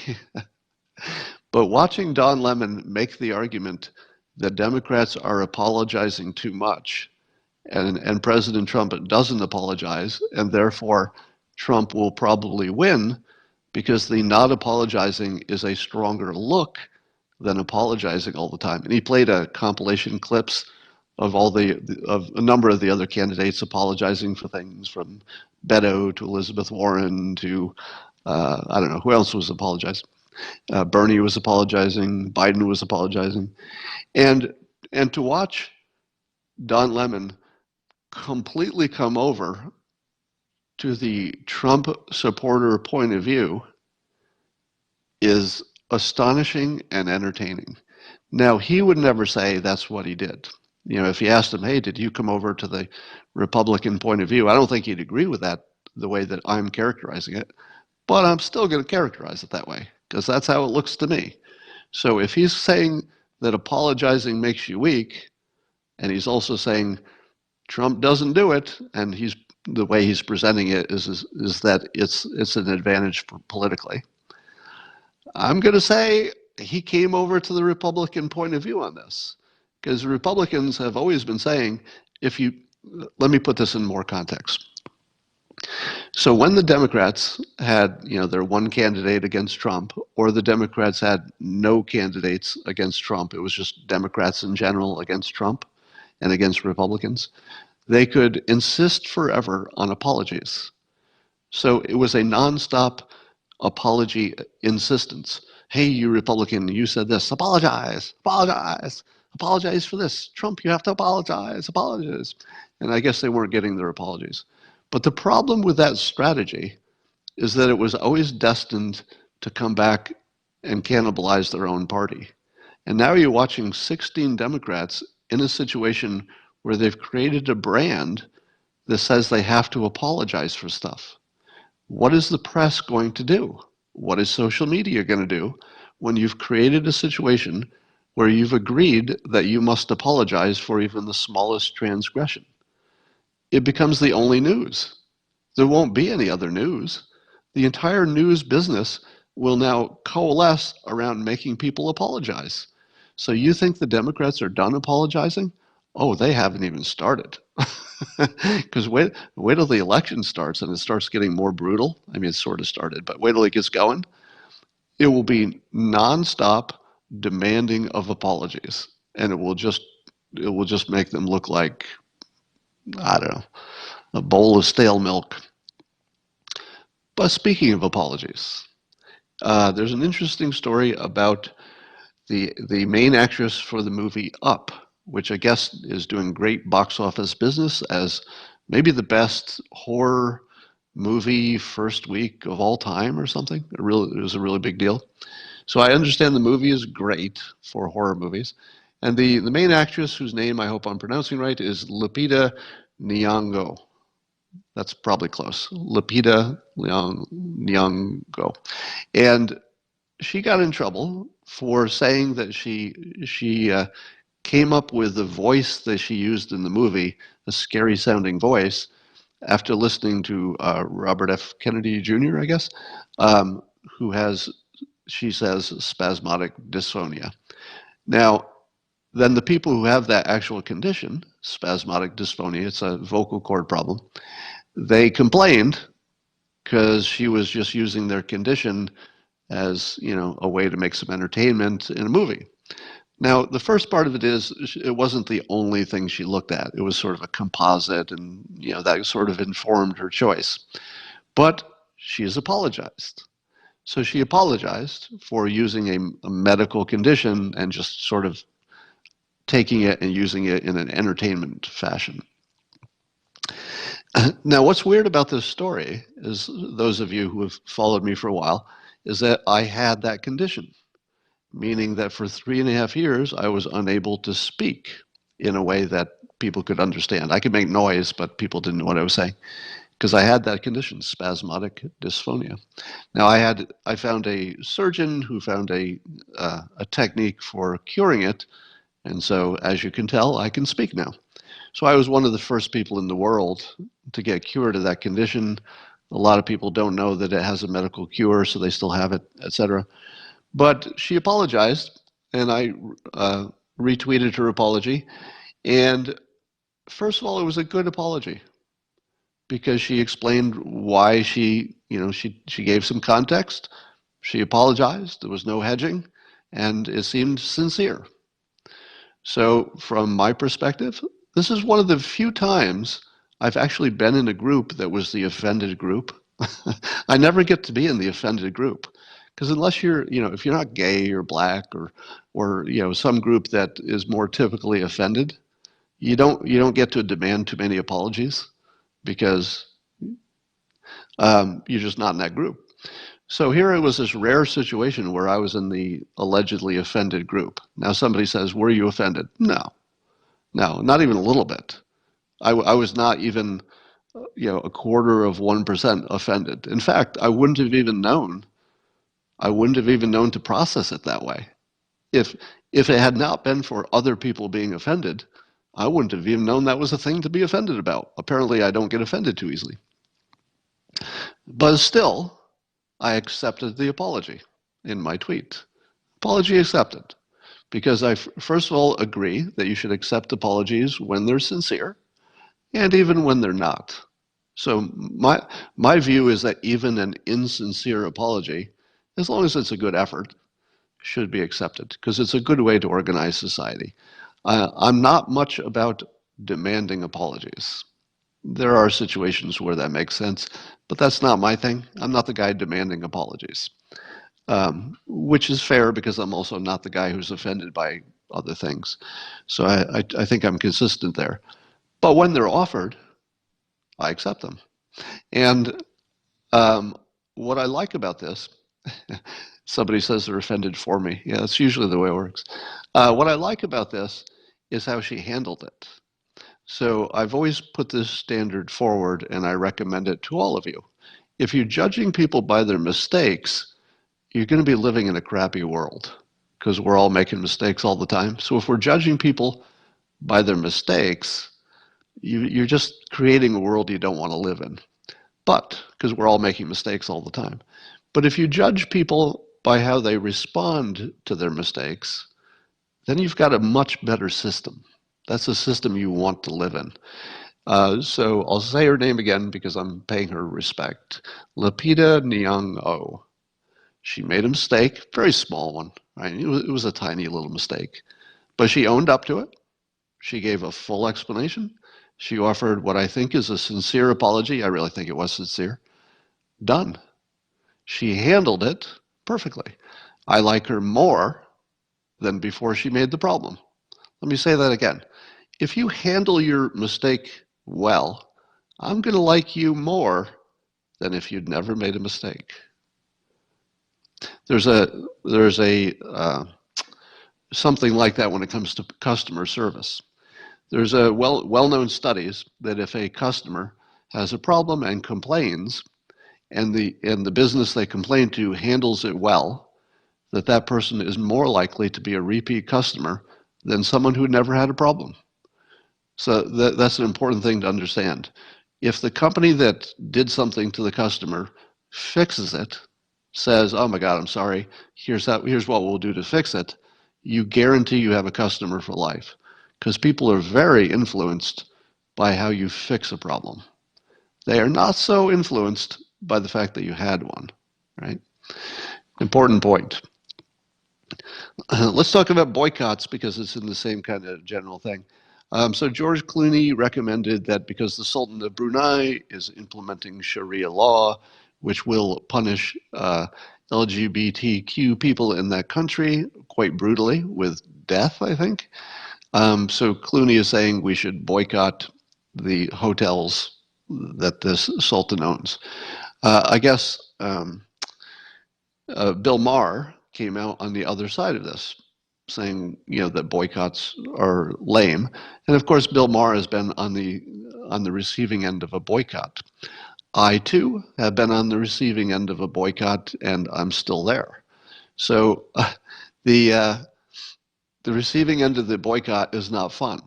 but watching Don Lemon make the argument that Democrats are apologizing too much and President Trump doesn't apologize, and therefore Trump will probably win because the not apologizing is a stronger look than apologizing all the time. And he played a compilation clips of of a number of the other candidates apologizing for things, from Beto to Elizabeth Warren to I don't know who else was apologizing. Bernie was apologizing. Biden was apologizing, and to watch Don Lemon completely come over to the Trump supporter point of view is astonishing and entertaining. Now, he would never say that's what he did. You know, if you asked him, hey, did you come over to the Republican point of view? I don't think he'd agree with that the way that I'm characterizing it, but I'm still going to characterize it that way because that's how it looks to me. So if he's saying that apologizing makes you weak, and he's also saying Trump doesn't do it, and the way he's presenting it is that it's an advantage politically. I'm going to say he came over to the Republican point of view on this, because Republicans have always been saying, let me put this in more context. So when the Democrats had, you know, their one candidate against Trump, or the Democrats had no candidates against Trump, it was just Democrats in general against Trump and against Republicans, they could insist forever on apologies. So it was a nonstop apology insistence. Hey, you Republican, you said this. Apologize, apologize, apologize for this. Trump, you have to apologize, apologize. And I guess they weren't getting their apologies. But the problem with that strategy is that it was always destined to come back and cannibalize their own party. And now you're watching 16 Democrats in a situation where they've created a brand that says they have to apologize for stuff. What is the press going to do? What is social media going to do when you've created a situation where you've agreed that you must apologize for even the smallest transgression? It becomes the only news. There won't be any other news. The entire news business will now coalesce around making people apologize. So you think the Democrats are done apologizing? Oh, they haven't even started. Because wait till the election starts and it starts getting more brutal. I mean, it sort of started, but wait till it gets going. It will be nonstop demanding of apologies, and it will just make them look like, I don't know, a bowl of stale milk. But speaking of apologies, there's an interesting story about the main actress for the movie Up, which I guess is doing great box office business as maybe the best horror movie first week of all time or something. It was a really big deal. So I understand the movie is great for horror movies. And the main actress, whose name I hope I'm pronouncing right, is Lupita Nyong'o. That's probably close. Lupita Nyong'o. And she got in trouble for saying that she came up with the voice that she used in the movie, a scary sounding voice, after listening to Robert F. Kennedy Jr., I guess, who has, she says, spasmodic dysphonia. Now, then the people who have that actual condition, spasmodic dysphonia, it's a vocal cord problem, they complained because she was just using their condition as, you know, a way to make some entertainment in a movie. Now, the first part of it is it wasn't the only thing she looked at. It was sort of a composite, and, you know, that sort of informed her choice. But she has apologized. So she apologized for using a medical condition and just sort of taking it and using it in an entertainment fashion. Now, what's weird about this story is, those of you who have followed me for a while, is that I had that condition, meaning that for 3.5 years, I was unable to speak in a way that people could understand. I could make noise, but people didn't know what I was saying, because I had that condition, spasmodic dysphonia. Now, I found a surgeon who found a technique for curing it, and so, as you can tell, I can speak now. So I was one of the first people in the world to get cured of that condition. A lot of people don't know that it has a medical cure, so they still have it, etc. But she apologized, and I retweeted her apology. And first of all, it was a good apology, because she explained why she gave some context. She apologized. There was no hedging, and it seemed sincere. So from my perspective, this is one of the few times I've actually been in a group that was the offended group. I never get to be in the offended group, because unless you're, if you're not gay or black or some group that is more typically offended, you don't get to demand too many apologies, because you're just not in that group. So here it was, this rare situation where I was in the allegedly offended group. Now somebody says, were you offended? No, not even a little bit. I was not even, 0.25% offended. In fact, I wouldn't have even known to process it that way. If it had not been for other people being offended, I wouldn't have even known that was a thing to be offended about. Apparently, I don't get offended too easily. But still, I accepted the apology in my tweet. Apology accepted. Because I, first of all, agree that you should accept apologies when they're sincere, and even when they're not. So my view is that even an insincere apology, as long as it's a good effort, should be accepted, because it's a good way to organize society. I'm not much about demanding apologies. There are situations where that makes sense, but that's not my thing. I'm not the guy demanding apologies, which is fair, because I'm also not the guy who's offended by other things. So I think I'm consistent there. But when they're offered, I accept them. And what I like about this, somebody says they're offended for me. Yeah, that's usually the way it works. What I like about this is how she handled it. So I've always put this standard forward, and I recommend it to all of you. If you're judging people by their mistakes, you're going to be living in a crappy world, because we're all making mistakes all the time. So if we're judging people by their mistakes, you're just creating a world you don't want to live in. But, because we're all making mistakes all the time. But if you judge people by how they respond to their mistakes, then you've got a much better system. That's a system you want to live in. So I'll say her name again, because I'm paying her respect. Lupita Nyong'o. She made a mistake, very small one. Right? It was a tiny little mistake. But she owned up to it. She gave a full explanation. She offered what I think is a sincere apology. I really think it was sincere. Done. She handled it perfectly. I like her more than before she made the problem. Let me say that again. If you handle your mistake well, I'm going to like you more than if you'd never made a mistake. There's something like that when it comes to customer service. There's a well-known studies that if a customer has a problem and complains, and the business they complain to handles it well, that person is more likely to be a repeat customer than someone who never had a problem. So that's an important thing to understand. If the company that did something to the customer fixes it, says, "Oh my God, I'm sorry. Here's what we'll do to fix it," you guarantee you have a customer for life, because people are very influenced by how you fix a problem. They are not so influenced by the fact that you had one, right? Important point. Let's talk about boycotts because it's in the same kind of general thing. So George Clooney recommended that because the Sultan of Brunei is implementing Sharia law, which will punish LGBTQ people in that country quite brutally with death, I think. So Clooney is saying we should boycott the hotels that this Sultan owns. I guess Bill Maher came out on the other side of this, saying that boycotts are lame, and of course Bill Maher has been on the receiving end of a boycott. I too have been on the receiving end of a boycott, and I'm still there. So the receiving end of the boycott is not fun.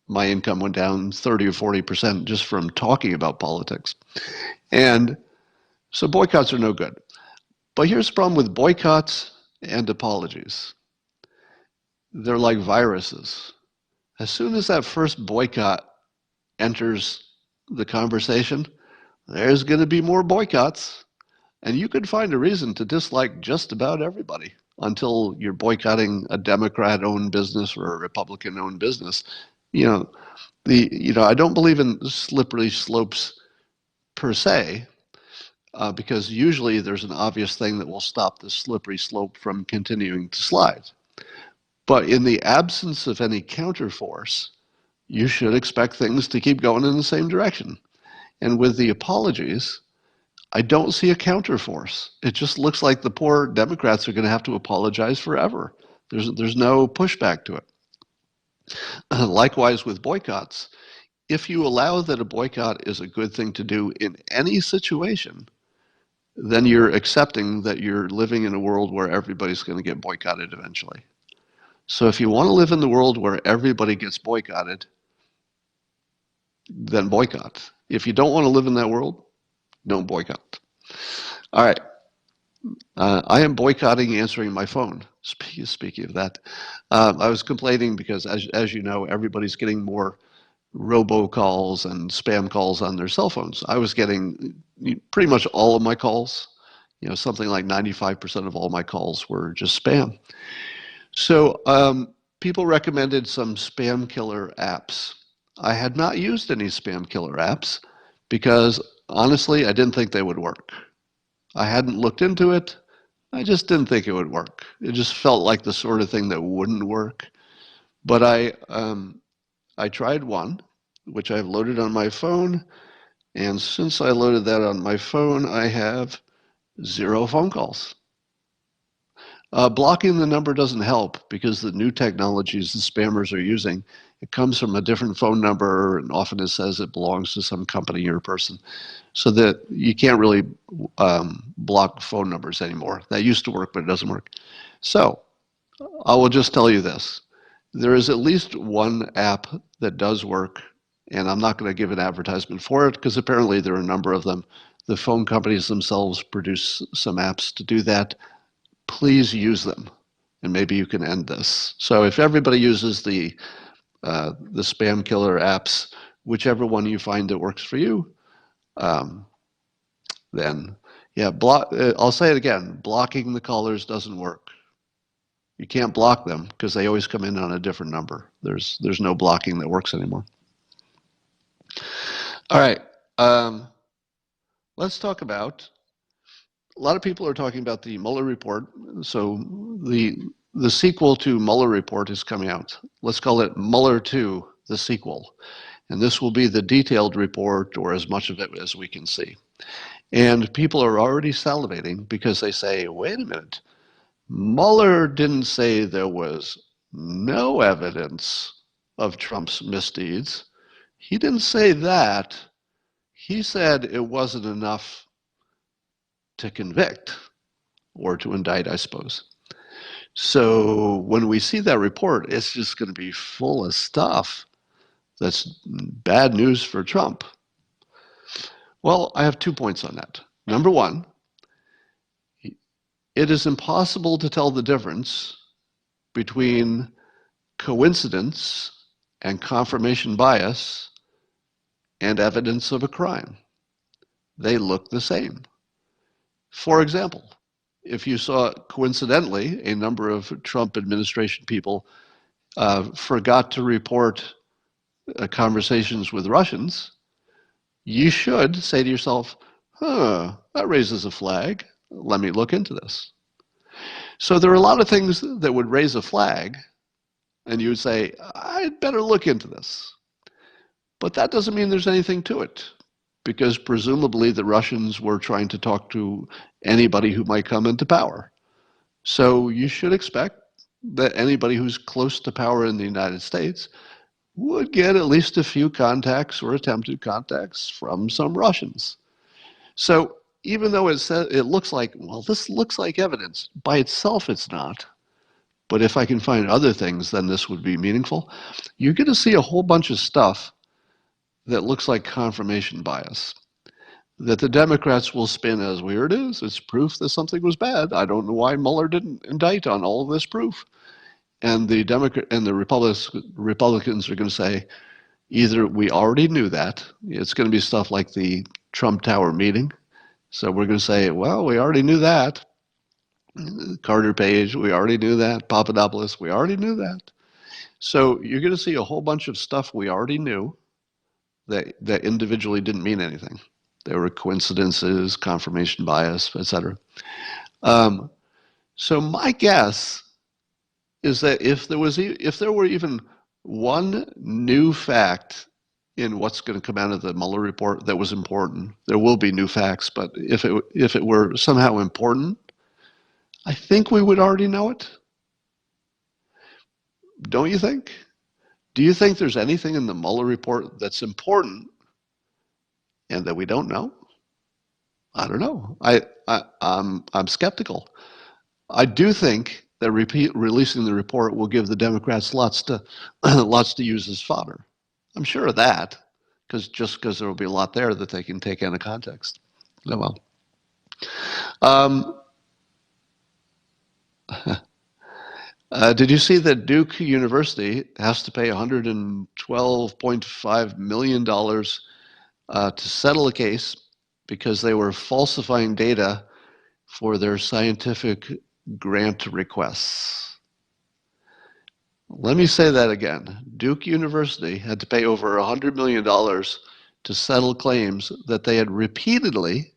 My income went down 30 or 40% just from talking about politics, and so boycotts are no good. But here's the problem with boycotts and apologies. They're like viruses. As soon as that first boycott enters the conversation, there's going to be more boycotts. And you can find a reason to dislike just about everybody until you're boycotting a Democrat-owned business or a Republican-owned business. I don't believe in slippery slopes per se, because usually there's an obvious thing that will stop the slippery slope from continuing to slide. But in the absence of any counterforce, you should expect things to keep going in the same direction. And with the apologies, I don't see a counterforce. It just looks like the poor Democrats are going to have to apologize forever. There's no pushback to it. Likewise with boycotts, if you allow that a boycott is a good thing to do in any situation, then you're accepting that you're living in a world where everybody's going to get boycotted eventually. So if you want to live in the world where everybody gets boycotted, then boycott. If you don't want to live in that world, don't boycott. All right. I am boycotting answering my phone. Speaking of that, I was complaining because, as you know, everybody's getting more robocalls and spam calls on their cell phones. I was getting pretty much all of my calls. Something like 95% of all my calls were just spam. So people recommended some spam killer apps. I had not used any spam killer apps because honestly, I didn't think they would work. I hadn't looked into it. I just didn't think it would work. It just felt like the sort of thing that wouldn't work. But I tried one, which I've loaded on my phone. And since I loaded that on my phone, I have 0 phone calls. Blocking the number doesn't help because the new technologies the spammers are using, it comes from a different phone number, and often it says it belongs to some company or person, so that you can't really block phone numbers anymore. That used to work, but it doesn't work. So I will just tell you this. There is at least one app that does work, and I'm not going to give an advertisement for it because apparently there are a number of them. The phone companies themselves produce some apps to do that. Please use them, and maybe you can end this. So if everybody uses the spam killer apps, whichever one you find that works for you, then yeah, I'll say it again, blocking the callers doesn't work. You can't block them because they always come in on a different number. There's no blocking that works anymore. All right, let's talk about, a lot of people are talking about the Muller report. So the sequel to Muller report is coming out. Let's call it Muller 2, the sequel. And this will be the detailed report, or as much of it as we can see. And people are already salivating because they say, wait a minute, Mueller didn't say there was no evidence of Trump's misdeeds. He didn't say that. He said it wasn't enough to convict or to indict, I suppose. So when we see that report, it's just going to be full of stuff that's bad news for Trump. Well, I have 2 points on that. Number one, it is impossible to tell the difference between coincidence and confirmation bias and evidence of a crime. They look the same. For example, if you saw coincidentally a number of Trump administration people forgot to report conversations with Russians, you should say to yourself, that raises a flag. Let me look into this. So there are a lot of things that would raise a flag, and you would say, I'd better look into this. But that doesn't mean there's anything to it, because presumably the Russians were trying to talk to anybody who might come into power. So you should expect that anybody who's close to power in the United States would get at least a few contacts or attempted contacts from some Russians. So even though it looks like, well, this looks like evidence, by itself it's not. But if I can find other things, then this would be meaningful. You're going to see a whole bunch of stuff that looks like confirmation bias that the Democrats will spin as, well, here it is. It's proof that something was bad. I don't know why Mueller didn't indict on all of this proof. And the Republicans are going to say, either we already knew that. It's going to be stuff like the Trump Tower meeting. So we're going to say, well, we already knew that. Carter Page, we already knew that. Papadopoulos, we already knew that. So you're going to see a whole bunch of stuff we already knew that individually didn't mean anything. There were coincidences, confirmation bias, etc. So my guess is that if there were even one new fact in what's going to come out of the Mueller report that was important, there will be new facts, but if it were somehow important, I think we would already know it. Don't you think? Do you think there's anything in the Mueller report that's important and that we don't know? I don't know. I'm skeptical. I do think that releasing the report will give the Democrats lots to use as fodder. I'm sure of that, because there will be a lot there that they can take out of context. Oh well. Did you see that Duke University has to pay $112.5 million to settle a case because they were falsifying data for their scientific grant requests? Let me say that again. Duke University had to pay over $100 million to settle claims that they had repeatedly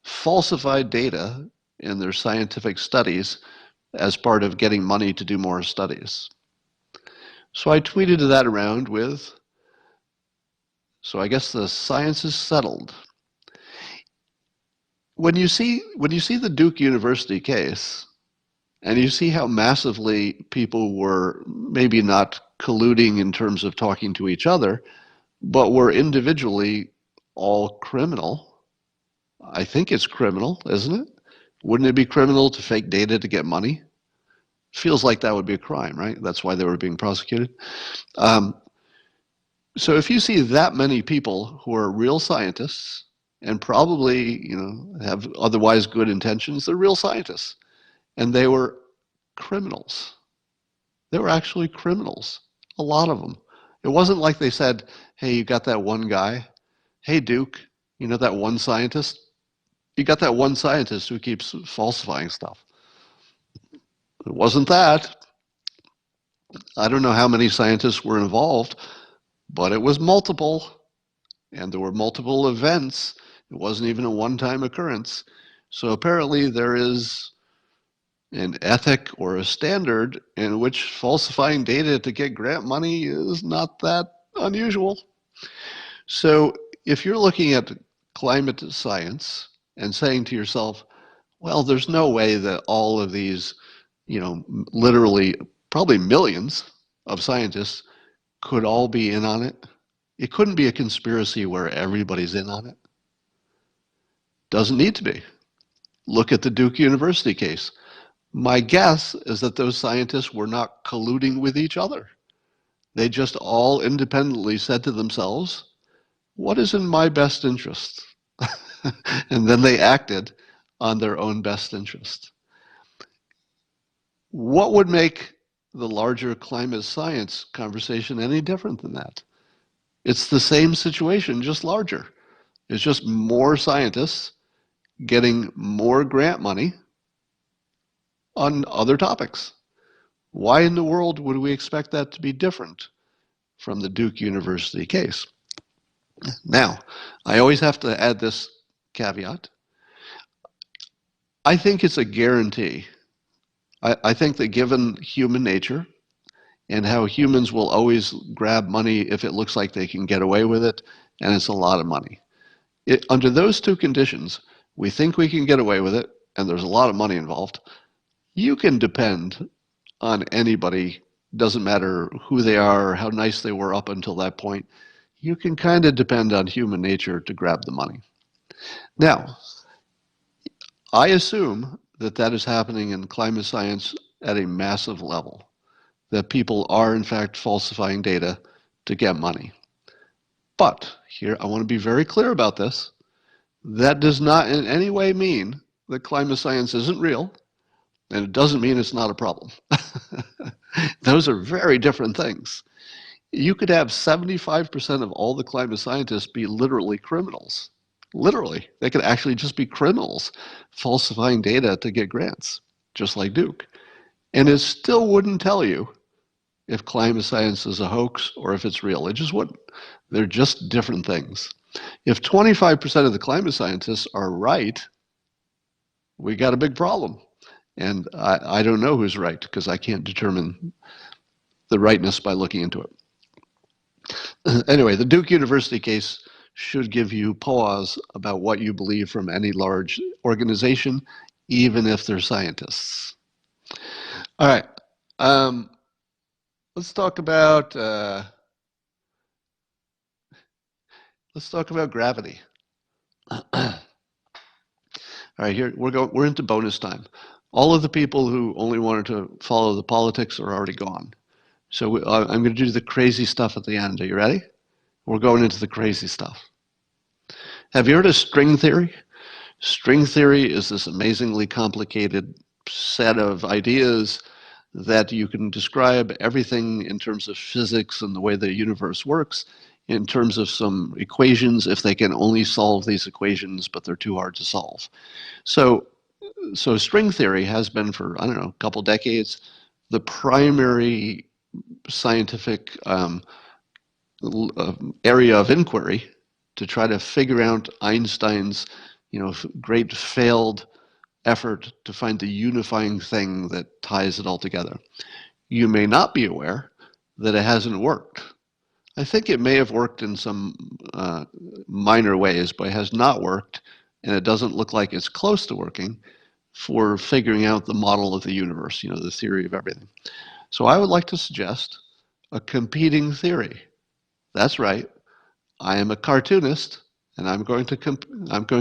falsified data in their scientific studies as part of getting money to do more studies. So I tweeted that around with, so I guess the science is settled. When you see the Duke University case, and you see how massively people were maybe not colluding in terms of talking to each other, but were individually all criminal. I think it's criminal, isn't it? Wouldn't it be criminal to fake data to get money? Feels like that would be a crime, right? That's why they were being prosecuted. So if you see that many people who are real scientists and probably, have otherwise good intentions, they're real scientists, and they were criminals. They were actually criminals, a lot of them. It wasn't like they said, hey, you got that one guy? Hey, Duke, that one scientist? You got that one scientist who keeps falsifying stuff. It wasn't that. I don't know how many scientists were involved, but it was multiple, and there were multiple events. It wasn't even a one-time occurrence. So apparently there is an ethic or a standard in which falsifying data to get grant money is not that unusual. So if you're looking at climate science and saying to yourself, well, there's no way that all of these, literally probably millions of scientists could all be in on it. It couldn't be a conspiracy where everybody's in on it. Doesn't need to be. Look at the Duke University case. My guess is that those scientists were not colluding with each other. They just all independently said to themselves, what is in my best interest? And then they acted on their own best interest. What would make the larger climate science conversation any different than that? It's the same situation, just larger. It's just more scientists getting more grant money on other topics. Why in the world would we expect that to be different from the Duke University case? Now, I always have to add this caveat. I think it's a guarantee. I think that given human nature and how humans will always grab money if it looks like they can get away with it, and it's a lot of money. Under those two conditions, we think we can get away with it, and there's a lot of money involved. You can depend on anybody, doesn't matter who they are or how nice they were up until that point. You can kind of depend on human nature to grab the money. Now, I assume that that is happening in climate science at a massive level, that people are in fact falsifying data to get money. But here, I want to be very clear about this. That does not in any way mean that climate science isn't real, and it doesn't mean it's not a problem. Those are very different things. You could have 75% of all the climate scientists be literally criminals. Literally, they could actually just be criminals falsifying data to get grants, just like Duke. And it still wouldn't tell you if climate science is a hoax or if it's real. It just wouldn't. They're just different things. If 25% of the climate scientists are right, we got a big problem. And I don't know who's right because I can't determine the rightness by looking into it. Anyway, the Duke University case should give you pause about what you believe from any large organization, even if they're scientists. All right. Let's talk about gravity. All right, here we're into bonus time. All of the people who only wanted to follow the politics are already gone. So I'm going to do the crazy stuff at the end. Are you ready? We're going into the crazy stuff. Have you heard of string theory? String theory is this amazingly complicated set of ideas that you can describe everything in terms of physics and the way the universe works, in terms of some equations, if they can only solve these equations, but they're too hard to solve. So string theory has been for, I don't know, a couple decades, the primary scientific area of inquiry to try to figure out Einstein's, great failed effort to find the unifying thing that ties it all together. You may not be aware that it hasn't worked. I think it may have worked in some minor ways, but it has not worked, and it doesn't look like it's close to working for figuring out the model of the universe, the theory of everything. So I would like to suggest a competing theory. That's right. I am a cartoonist, and I'm going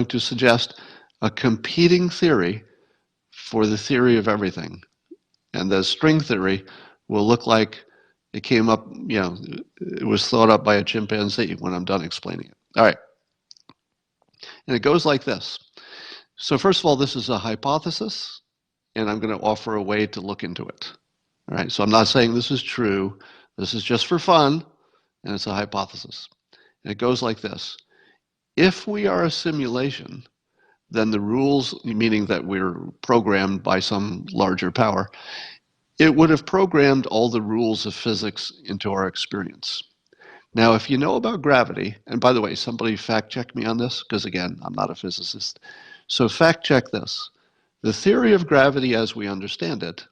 to suggest a competing theory for the theory of everything. And the string theory will look like it came up, it was thought up by a chimpanzee when I'm done explaining it. All right. And it goes like this. So first of all, this is a hypothesis, and I'm going to offer a way to look into it. All right. So I'm not saying this is true. This is just for fun, and it's a hypothesis. And it goes like this. If we are a simulation, then the rules, meaning that we're programmed by some larger power, it would have programmed all the rules of physics into our experience. Now, if you know about gravity, and by the way, somebody fact check me on this, because again, I'm not a physicist. So fact check this. The theory of gravity as we understand it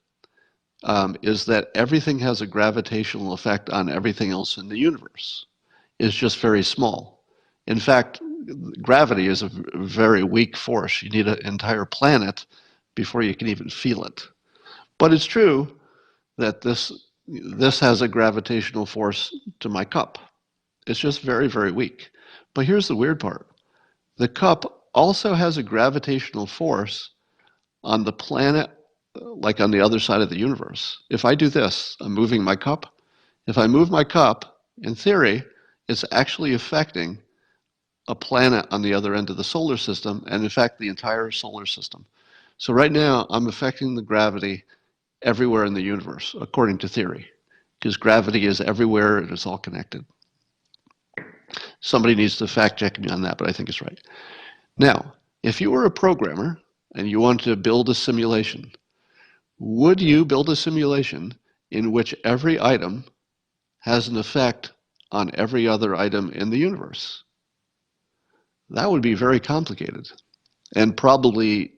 is that everything has a gravitational effect on everything else in the universe. It's just very small. In fact, gravity is a very weak force. You need an entire planet before you can even feel it. But it's true that this has a gravitational force to my cup. It's just very, very weak. But here's the weird part. The cup also has a gravitational force on the planet, like on the other side of the universe. If I do this, I'm moving my cup. If I move my cup, in theory, it's actually affecting a planet on the other end of the solar system, and in fact, the entire solar system. So right now, I'm affecting the gravity everywhere in the universe, according to theory, because gravity is everywhere and it's all connected. Somebody needs to fact check me on that, but I think it's right. Now, if you were a programmer and you wanted to build a simulation, would you build a simulation in which every item has an effect on every other item in the universe? That would be very complicated and probably,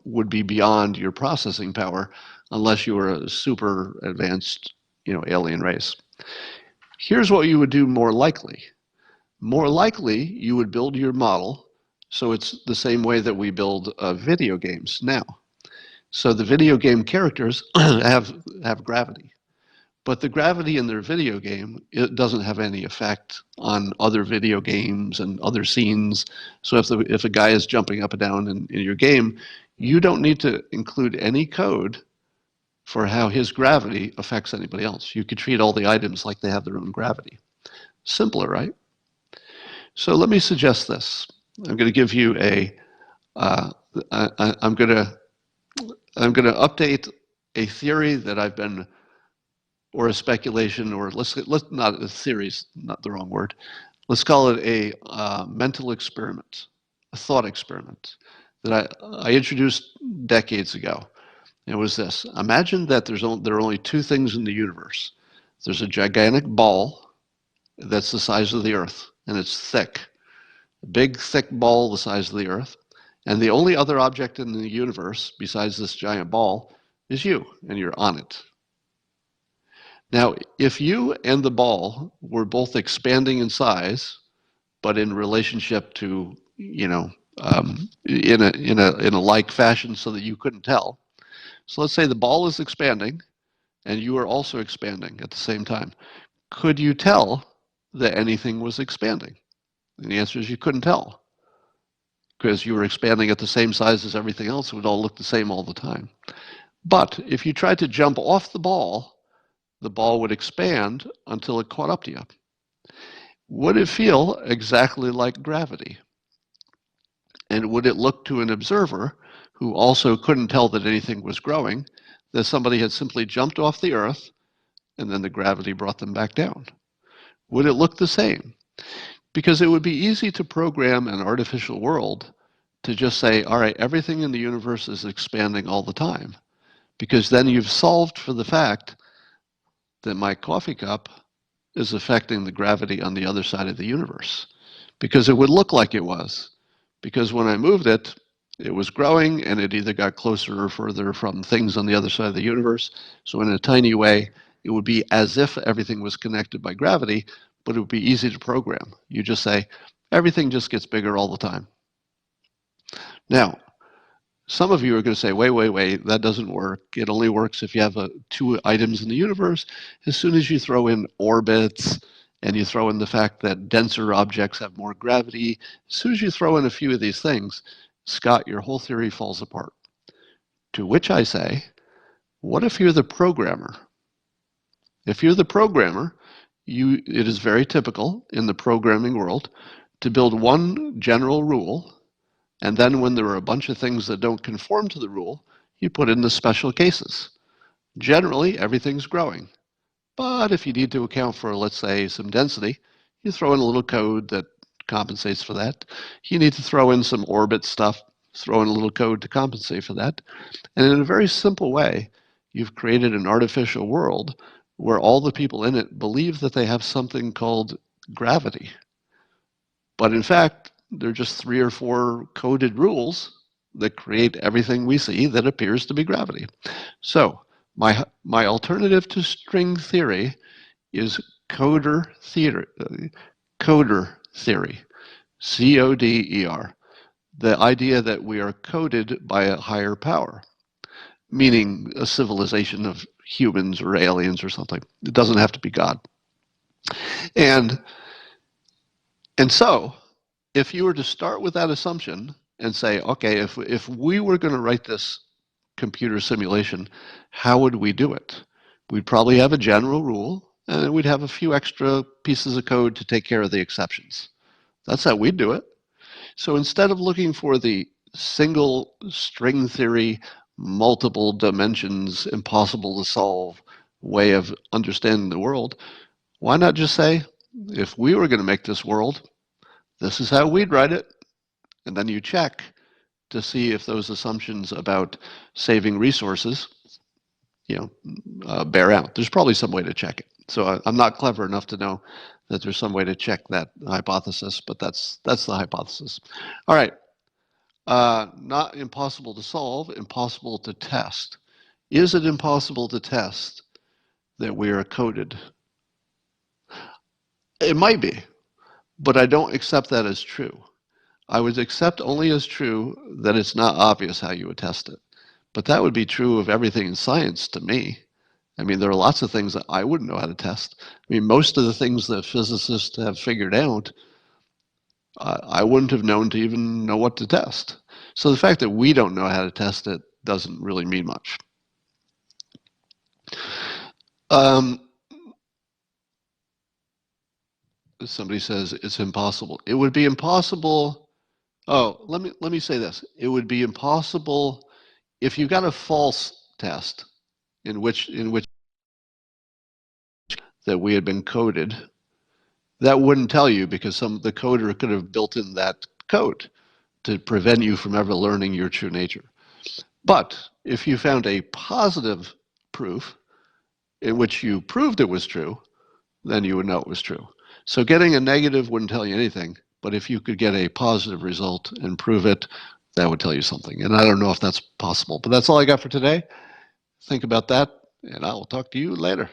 would be beyond your processing power unless you were a super advanced, alien race. Here's what you would do more likely. More likely, you would build your model so it's the same way that we build video games now. So the video game characters have gravity. But the gravity in their video game, it doesn't have any effect on other video games and other scenes. So if a guy is jumping up and down in your game, you don't need to include any code for how his gravity affects anybody else. You could treat all the items like they have their own gravity. Simpler, right? So let me suggest this. I'm going to give you I'm going to update a theory that I've been, or a speculation, or let's not a theory, is not the wrong word. Let's call it a mental experiment, a thought experiment that I introduced decades ago. It was this: imagine that there are only two things in the universe. There's a gigantic ball that's the size of the Earth, and it's thick, a big thick ball the size of the Earth, and the only other object in the universe besides this giant ball is you, and you're on it. Now, if you and the ball were both expanding in size, but in relationship to, in a like fashion so that you couldn't tell. So let's say the ball is expanding and you are also expanding at the same time. Could you tell that anything was expanding? And the answer is you couldn't tell, because you were expanding at the same size as everything else. It would all look the same all the time. But if you tried to jump off the ball would expand until it caught up to you. Would it feel exactly like gravity? And would it look to an observer who also couldn't tell that anything was growing, that somebody had simply jumped off the Earth and then the gravity brought them back down? Would it look the same? Because it would be easy to program an artificial world to just say, all right, everything in the universe is expanding all the time. Because then you've solved for the fact that my coffee cup is affecting the gravity on the other side of the universe. Because it would look like it was. Because when I moved it, it was growing and it either got closer or further from things on the other side of the universe. So in a tiny way, it would be as if everything was connected by gravity, but it would be easy to program. You just say, everything just gets bigger all the time. Now, some of you are going to say, wait, that doesn't work. It only works if you have two items in the universe. As soon as you throw in orbits and you throw in the fact that denser objects have more gravity, as soon as you throw in a few of these things, Scott, your whole theory falls apart. To which I say, what if you're the programmer? If you're the programmer, it is very typical in the programming world to build one general rule, and then when there are a bunch of things that don't conform to the rule, you put in the special cases. Generally, everything's growing. But if you need to account for, let's say, some density, you throw in a little code that compensates for that. You need to throw in some orbit stuff, throw in a little code to compensate for that. And in a very simple way, you've created an artificial world where all the people in it believe that they have something called gravity. But in fact, there are just 3 or 4 coded rules that create everything we see that appears to be gravity. So my alternative to string theory is coder theory, C-O-D-E-R. The idea that we are coded by a higher power, meaning a civilization of humans or aliens or something. It doesn't have to be God. And And so, if you were to start with that assumption and say, okay, if we were going to write this computer simulation, how would we do it? We'd probably have a general rule, and then we'd have a few extra pieces of code to take care of the exceptions. That's how we'd do it. So instead of looking for the single string theory, multiple dimensions, impossible to solve way of understanding the world, why not just say, if we were going to make this world, this is how we'd write it. And then you check to see if those assumptions about saving resources, bear out. There's probably some way to check it. So I'm not clever enough to know that there's some way to check that hypothesis, but that's the hypothesis. All right. Not impossible to solve, impossible to test. Is it impossible to test that we are coded? It might be, but I don't accept that as true. I would accept only as true that it's not obvious how you would test it. But that would be true of everything in science to me. I mean, there are lots of things that I wouldn't know how to test. I mean, most of the things that physicists have figured out, I wouldn't have known to even know what to test. So the fact that we don't know how to test it doesn't really mean much. Somebody says it's impossible. It would be impossible. Oh, let me say this. It would be impossible if you got a false test in which that we had been coded. That wouldn't tell you because the coder could have built in that code to prevent you from ever learning your true nature. But if you found a positive proof in which you proved it was true, then you would know it was true. So getting a negative wouldn't tell you anything, but if you could get a positive result and prove it, that would tell you something. And I don't know if that's possible, but that's all I got for today. Think about that, and I will talk to you later.